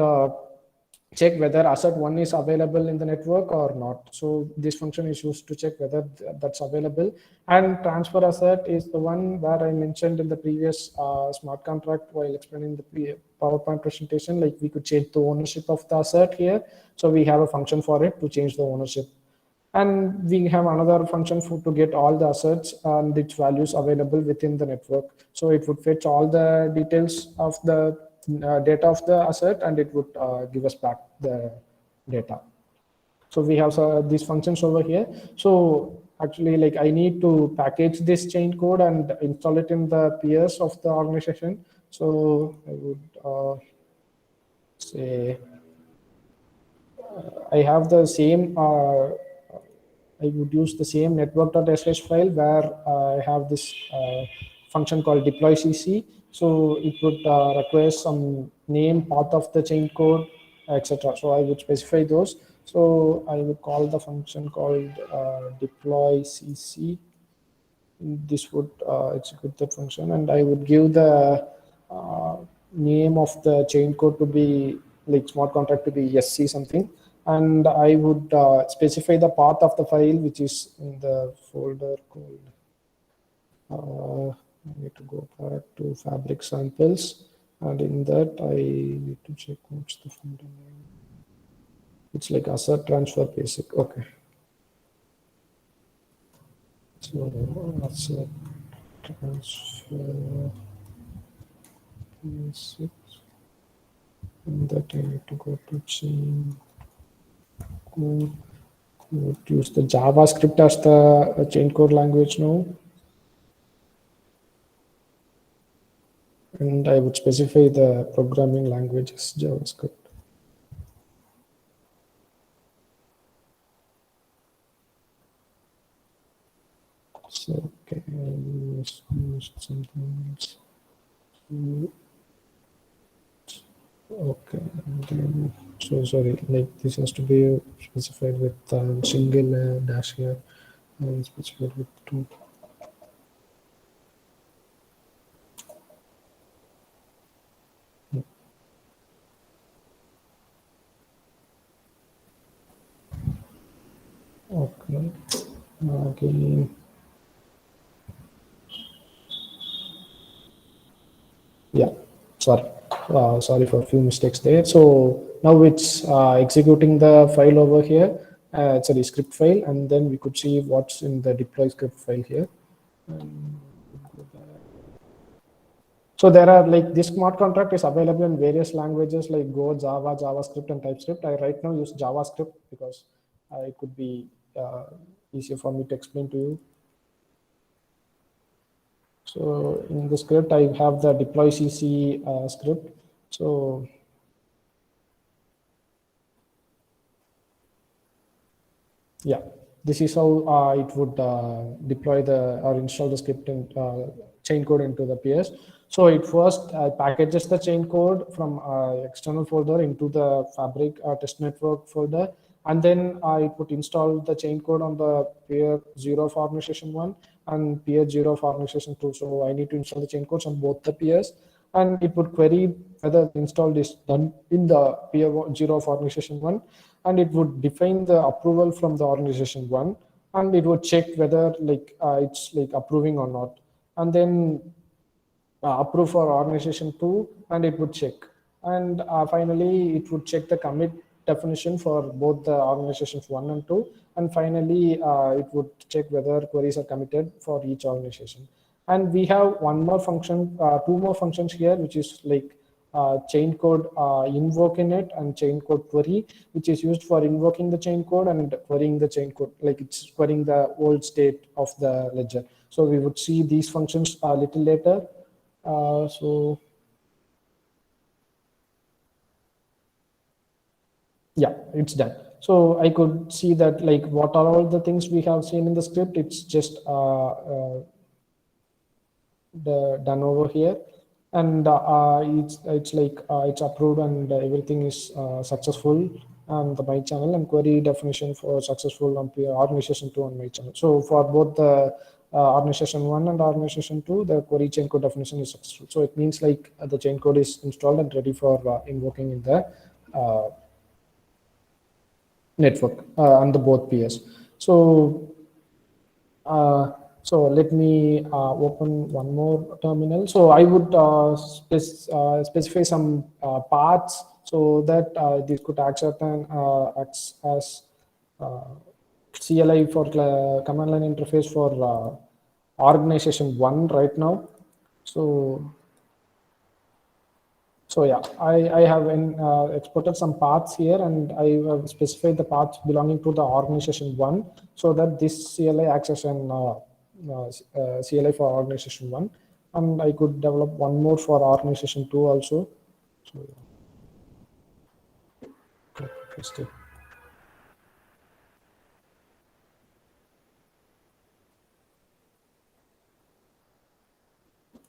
check whether asset 1 is available in the network or not. So this function is used to check whether that's available. And transfer asset is the one where I mentioned in the previous smart contract while explaining the PowerPoint presentation, like we could change the ownership of the asset here. So we have a function for it to change the ownership. And we have another function to get all the assets and its values available within the network. So it would fetch all the details of the data of the asset, and it would give us back the data. So we have these functions over here. So actually, like I need to package this chain code and install it in the peers of the organization. So I would say I have the same. I would use the same network.sh file where I have this function called deploy cc. So it would require some name, path of the chain code, etc. So I would specify those. So I would call the function called deploy cc. This would execute that function, and I would give the name of the chain code to be like smart contract to be sc something. And I would specify the path of the file, which is in the folder called, I need to go back to fabric samples. And in that, I need to check what's the folder name. It's like asset transfer basic. Okay. So asset transfer basic. And that I need to go to chain. Would use the JavaScript as the chain code language now. And I would specify the programming language as JavaScript. So, okay, I used something else. Okay, so sorry, like this has to be specified with single dash here and specified with 2. Okay, again. Yeah, sorry. Sorry for a few mistakes there. So now it's executing the file over here. It's a script file, and then we could see what's in the deploy script file here. So there are like this smart contract is available in various languages like Go, Java, JavaScript, and TypeScript. I right now use JavaScript because it could be easier for me to explain to you. So in the script, I have the deploy cc script. So yeah, this is how it would deploy or install the script and chain code into the PS. So it first packages the chain code from external folder into the Fabric test network folder, and then it would install the chain code on the peer 0 of organization 1 and peer 0 of organization 2. So I need to install the chain codes on both the peers, and it would query whether the install is done in the peer 0 of organization 1, and it would define the approval from the organization 1, and it would check whether like it's like approving or not, and then approve for organization 2, and it would check, and finally it would check the commit definition for both the organizations 1 and 2, and finally it would check whether queries are committed for each organization. And we have one more function, 2 more functions here, which is like chain code invoke init and chain code query, which is used for invoking the chain code and querying the chain code, like it's querying the old state of the ledger. So we would see these functions a little later. So yeah, it's done. So I could see that like what are all the things we have seen in the script. It's just done over here, and it's like it's approved and everything is successful on the my channel, and query definition for successful on organization 2 on my channel. So for both the organization 1 and organization 2, the query chain code definition is successful. So it means like the chain code is installed and ready for invoking in the network on the both peers. So so let me open one more terminal. So I would specify some paths so that this could act as CLI for command line interface for organization 1 right now. So yeah, I have exported some paths here, and I have specified the paths belonging to the organization 1 so that this CLI acts as an CLI for organization 1, and I could develop one more for organization 2 also. So yeah.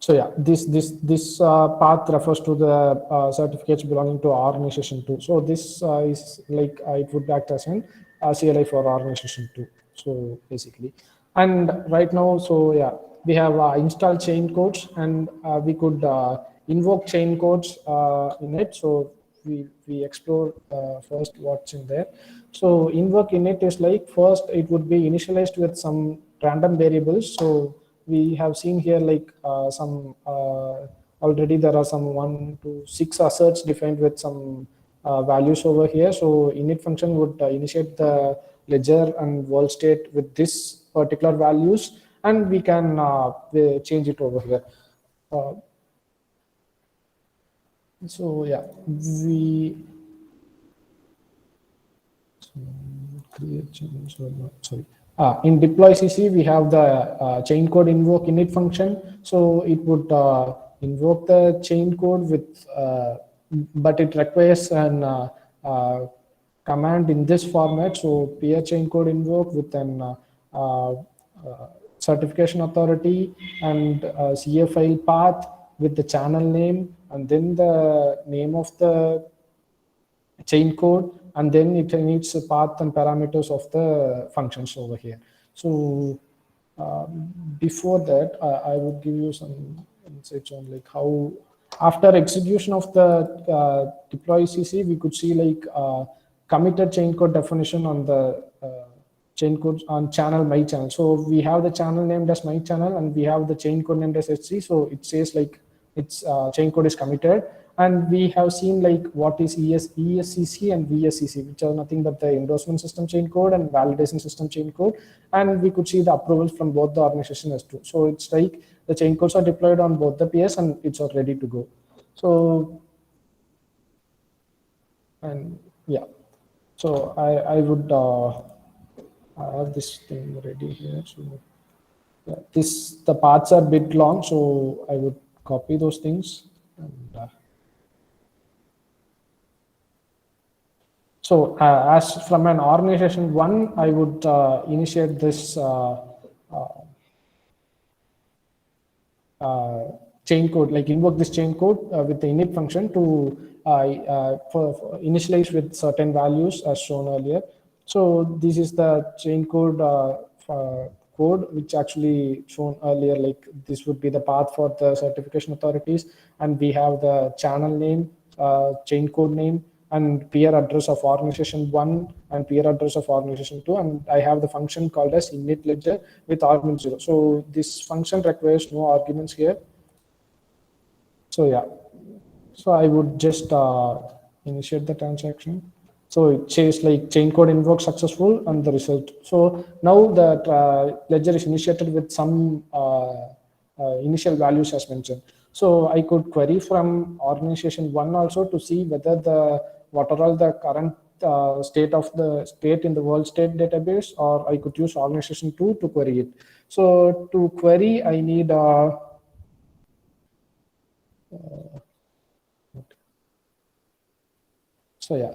So yeah, this path refers to the certificates belonging to organization 2. So this is like it would act as an CLI for organization 2. So basically, and right now, so yeah, we have installed chain codes, and we could invoke chain codes in it. So we explore first what's in there. So invoke init is like, first it would be initialized with some random variables. So we have seen here like some already there are some 1 to 6 asserts defined with some values over here. So init function would initiate the ledger and world state with this particular values, and we can change it over here. So yeah, we create change or not, sorry. In deploy CC, we have the chain code invoke init function. So it would invoke the chain code with, but it requires an command in this format. So peer chain code invoke with an certification authority and CA file path with the channel name, and then the name of the chain code, and then it needs the path and parameters of the functions over here. So before that, I would give you some insights on like how after execution of the deploy CC, we could see like committed chain code definition on the chain code on channel my channel. So we have the channel named as my channel, and we have the chain code named as HC. So it says like its chain code is committed, and we have seen like what is ESCC and VSCC, which are nothing but the endorsement system chain code and validation system chain code, and we could see the approvals from both the organization as too. So it's like the chain codes are deployed on both the PS, and it's all ready to go. So and yeah, so I would I have this thing ready here. So yeah, the paths are a bit long, so I would copy those things. And so as from an organization 1, I would initiate this chain code, like invoke this chain code with the init function to for initialize with certain values as shown earlier. So this is the chain code code which actually shown earlier, like this would be the path for the certification authorities, and we have the channel name, chain code name, and peer address of organization 1 and peer address of organization 2, and I have the function called as init ledger with argument 0. So this function requires no arguments here. So yeah, so I would just initiate the transaction. So it says like chain code invoke successful and the result. So now the ledger is initiated with some initial values as mentioned. So I could query from organization 1 also to see whether what are all the current state in the world state database, or I could use organization 2 to query it. So to query, I need so yeah,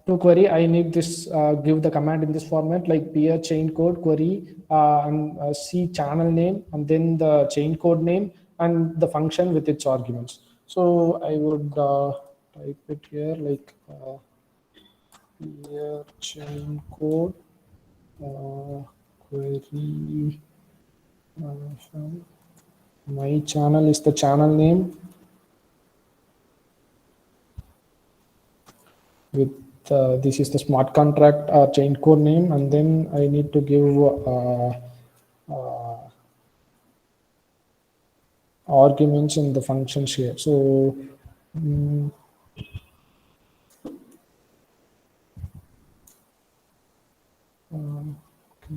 to query, I need this give the command in this format like peer chain code query and see channel name, and then the chain code name and the function with its arguments. So I would type it here like peer chain code query. My channel is the channel name with this is the smart contract chain code name, and then I need to give arguments in the functions here. So okay.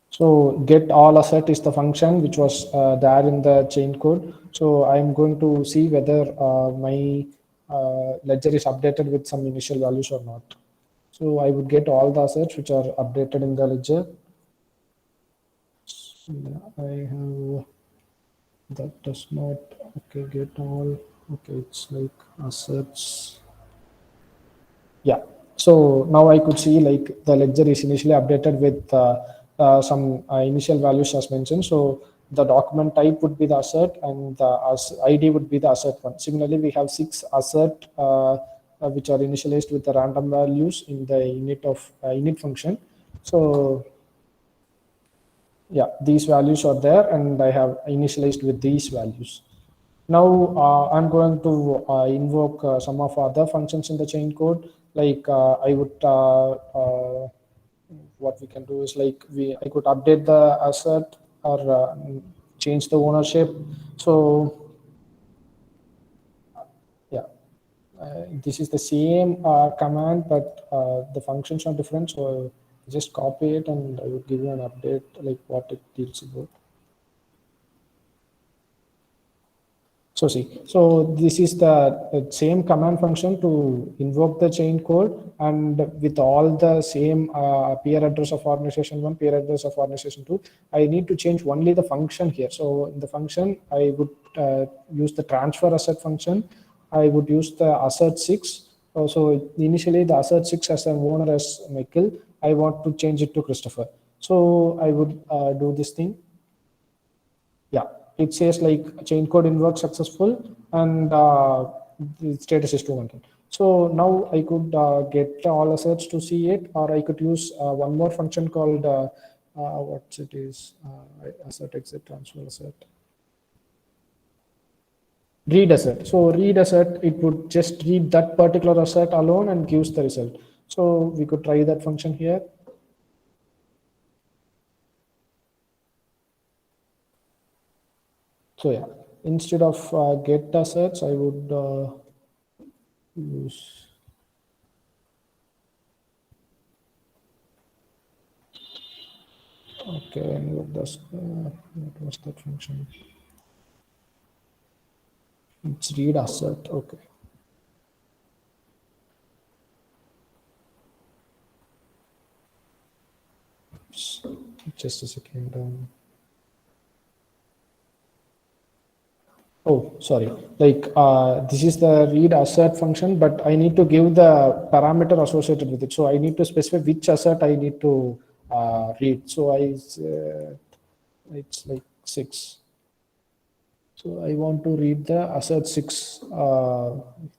So get all asset is the function which was there in the chain code. So I'm going to see whether my ledger is updated with some initial values or not. So I would get all the assets which are updated in the ledger. So I have that does not, okay, get all, okay, it's like assets. Yeah, so now I could see like the ledger is initially updated with some initial values as mentioned. So the document type would be the asset and the ID would be the asset one. Similarly, we have 6 asset which are initialized with the random values in the init function. So yeah, these values are there and I have initialized with these values. Now I'm going to invoke some of other functions in the chain code. Like I would, what we can do is like I could update the asset or change the ownership. So yeah, this is the same command, but the functions are different. So just copy it and I will give you an update like what it deals about. So see, so this is the same command function to invoke the chain code, and with all the same peer address of organization 1, peer address of organization 2, I need to change only the function here. So in the function, I would use the transfer asset function. I would use the asset 6. So initially the asset 6 as an owner as Michael, I want to change it to Christopher. So I would do this thing. Yeah, it says like chain code invoke successful and the status is 200. So now I could get all assets to see it, or I could use one more function called what it is, asset exit transfer asset. Read asset. So read asset, it would just read that particular asset alone and gives the result. So we could try that function here. So yeah, instead of get assets, I would use okay. And what was that function? It's read asset. Okay. Just a second. Oh, sorry. Like this is the read asset function, but I need to give the parameter associated with it. So I need to specify which asset I need to read. So it's like 6. So I want to read the asset 6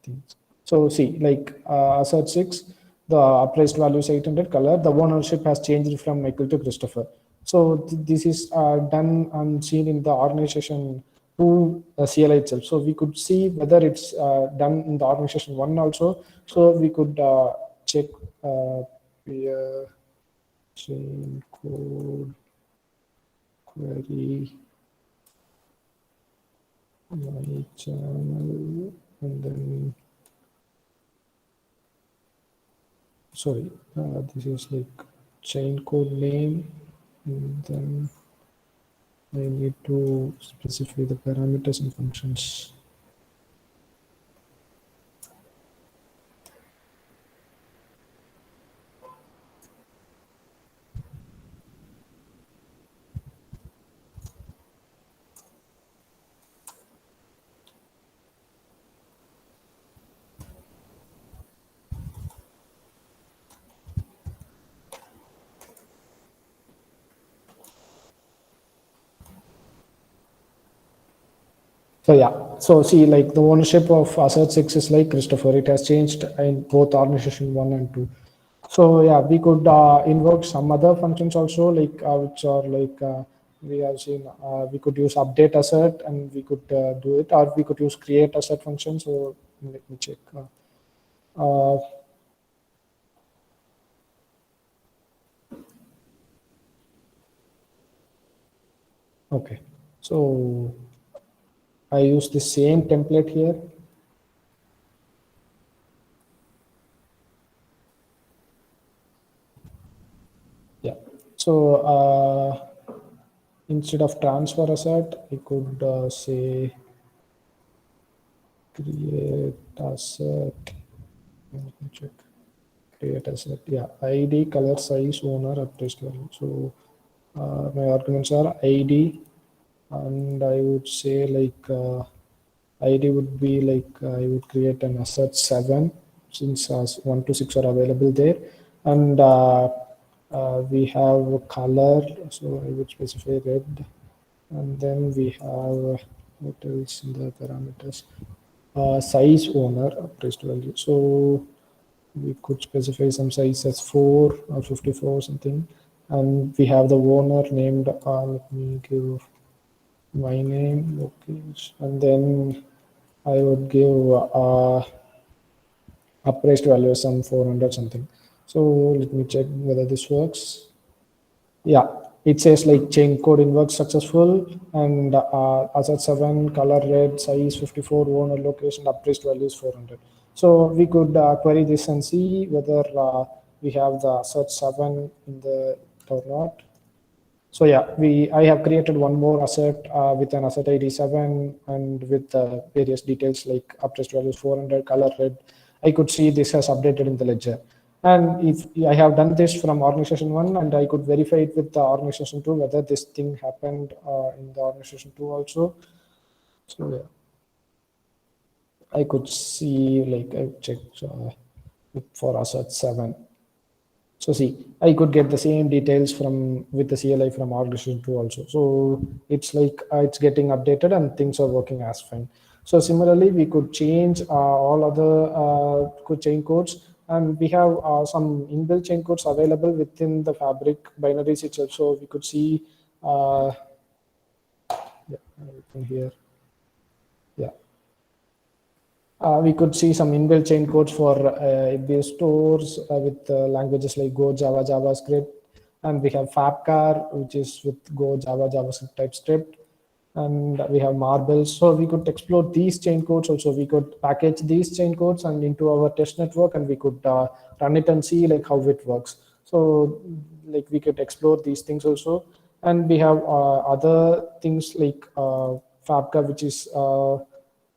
things. So see, like asset 6, the appraised value is 800 color. The ownership has changed from Michael to Christopher. So this is done and seen in the organization 2 CLI itself. So we could see whether it's done in the organization 1 also. So we could check chain code query my channel, and then sorry, this is like chain code name, and then I need to specify the parameters and functions. So yeah, so see, like the ownership of asset 6 is like Christopher. It has changed in both organization 1 and 2. So yeah, we could invoke some other functions also, like which are like we have seen we could use update asset and we could do it, or we could use create asset function. So let me check. Okay, so I use the same template here. Yeah, so instead of transfer asset, I could say create asset. Let me check. Create asset. Yeah, ID, color, size, owner, appraised value. So my arguments are ID, and I would say like ID would be like I would create an asset 7 since 1 to 6 are available there, and we have a color, so I would specify red, and then we have what else in the parameters, size, owner, appraised value. So we could specify some size as 4 or 54 something, and we have the owner named. Let me give my name, location, and then I would give appraised value as some 400 something. So let me check whether this works. Yeah, it says like chain code invoke successful, and asset 7, color red, size 54, owner location, appraised value is 400. So we could query this and see whether we have the asset 7 in the or not. So yeah, I have created one more asset with an asset ID 7 and with various details like appraised values 400, color red. I could see this has updated in the ledger. And if I have done this from organization 1 and I could verify it with the organization 2 whether this thing happened in the organization 2 also. So yeah, I could see like I checked for asset 7. So see, I could get the same details from with the CLI from organization 2 also. So it's like it's getting updated and things are working as fine. So similarly, we could change all other chain codes, and we have some inbuilt chain codes available within the Fabric binaries itself. So we could see everything here. Yeah. We could see some inbuilt chain codes for these stores with languages like Go, Java, JavaScript, and we have Fabcar, which is with Go, Java, JavaScript, TypeScript, and we have Marbles. So we could explore these chain codes also. We could package these chain codes and into our test network, and we could run it and see like how it works. So like we could explore these things also, and we have other things like Fabcar, which is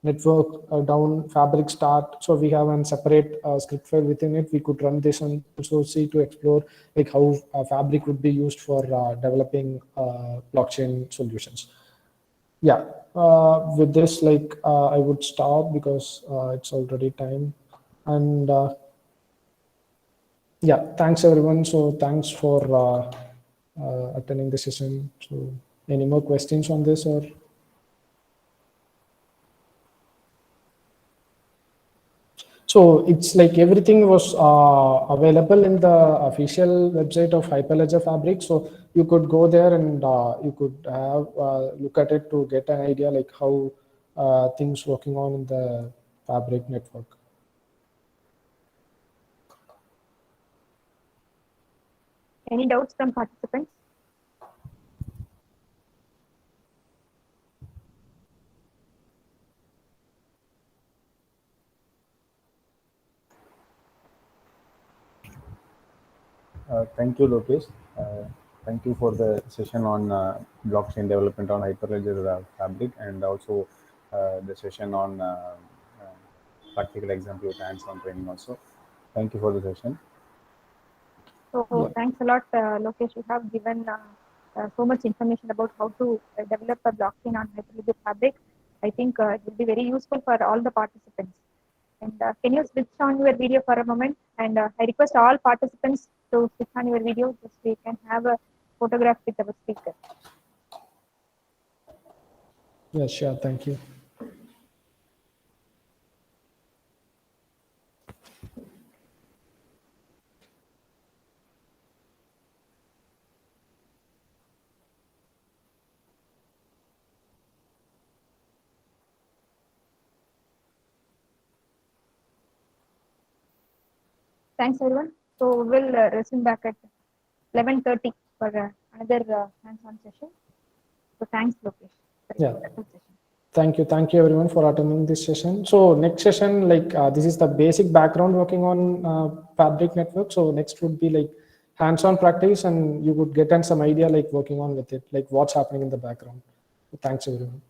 network down Fabric start. So we have a separate script file within it. We could run this and also see to explore like how Fabric would be used for developing blockchain solutions. Yeah, with this, like I would stop because it's already time. And yeah, thanks everyone. So thanks for attending the session. So any more questions on this or? So it's like everything was available in the official website of Hyperledger Fabric. So you could go there and you could have look at it to get an idea like how things working on in the Fabric network. Any doubts from participants? Thank you, Lokesh. Thank you for the session on blockchain development on Hyperledger Fabric, and also the session on practical example with hands-on training also. Thank you for the session. So Yeah. thanks a lot, Lokesh. You have given so much information about how to develop a blockchain on Hyperledger Fabric. I think it will be very useful for all the participants. And can you switch on your video for a moment? And I request all participants to switch on your video so we can have a photograph with our speaker. Yeah, sure. Thank you. Thanks everyone. So we'll resume back at 11:30 for another hands-on session. So thanks, Lokesh. for a Yeah. wonderful session. Thank you everyone for attending this session. So next session, like this is the basic background working on Fabric network. So next would be like hands-on practice, and you would get some idea like working on with it, like what's happening in the background. So thanks everyone.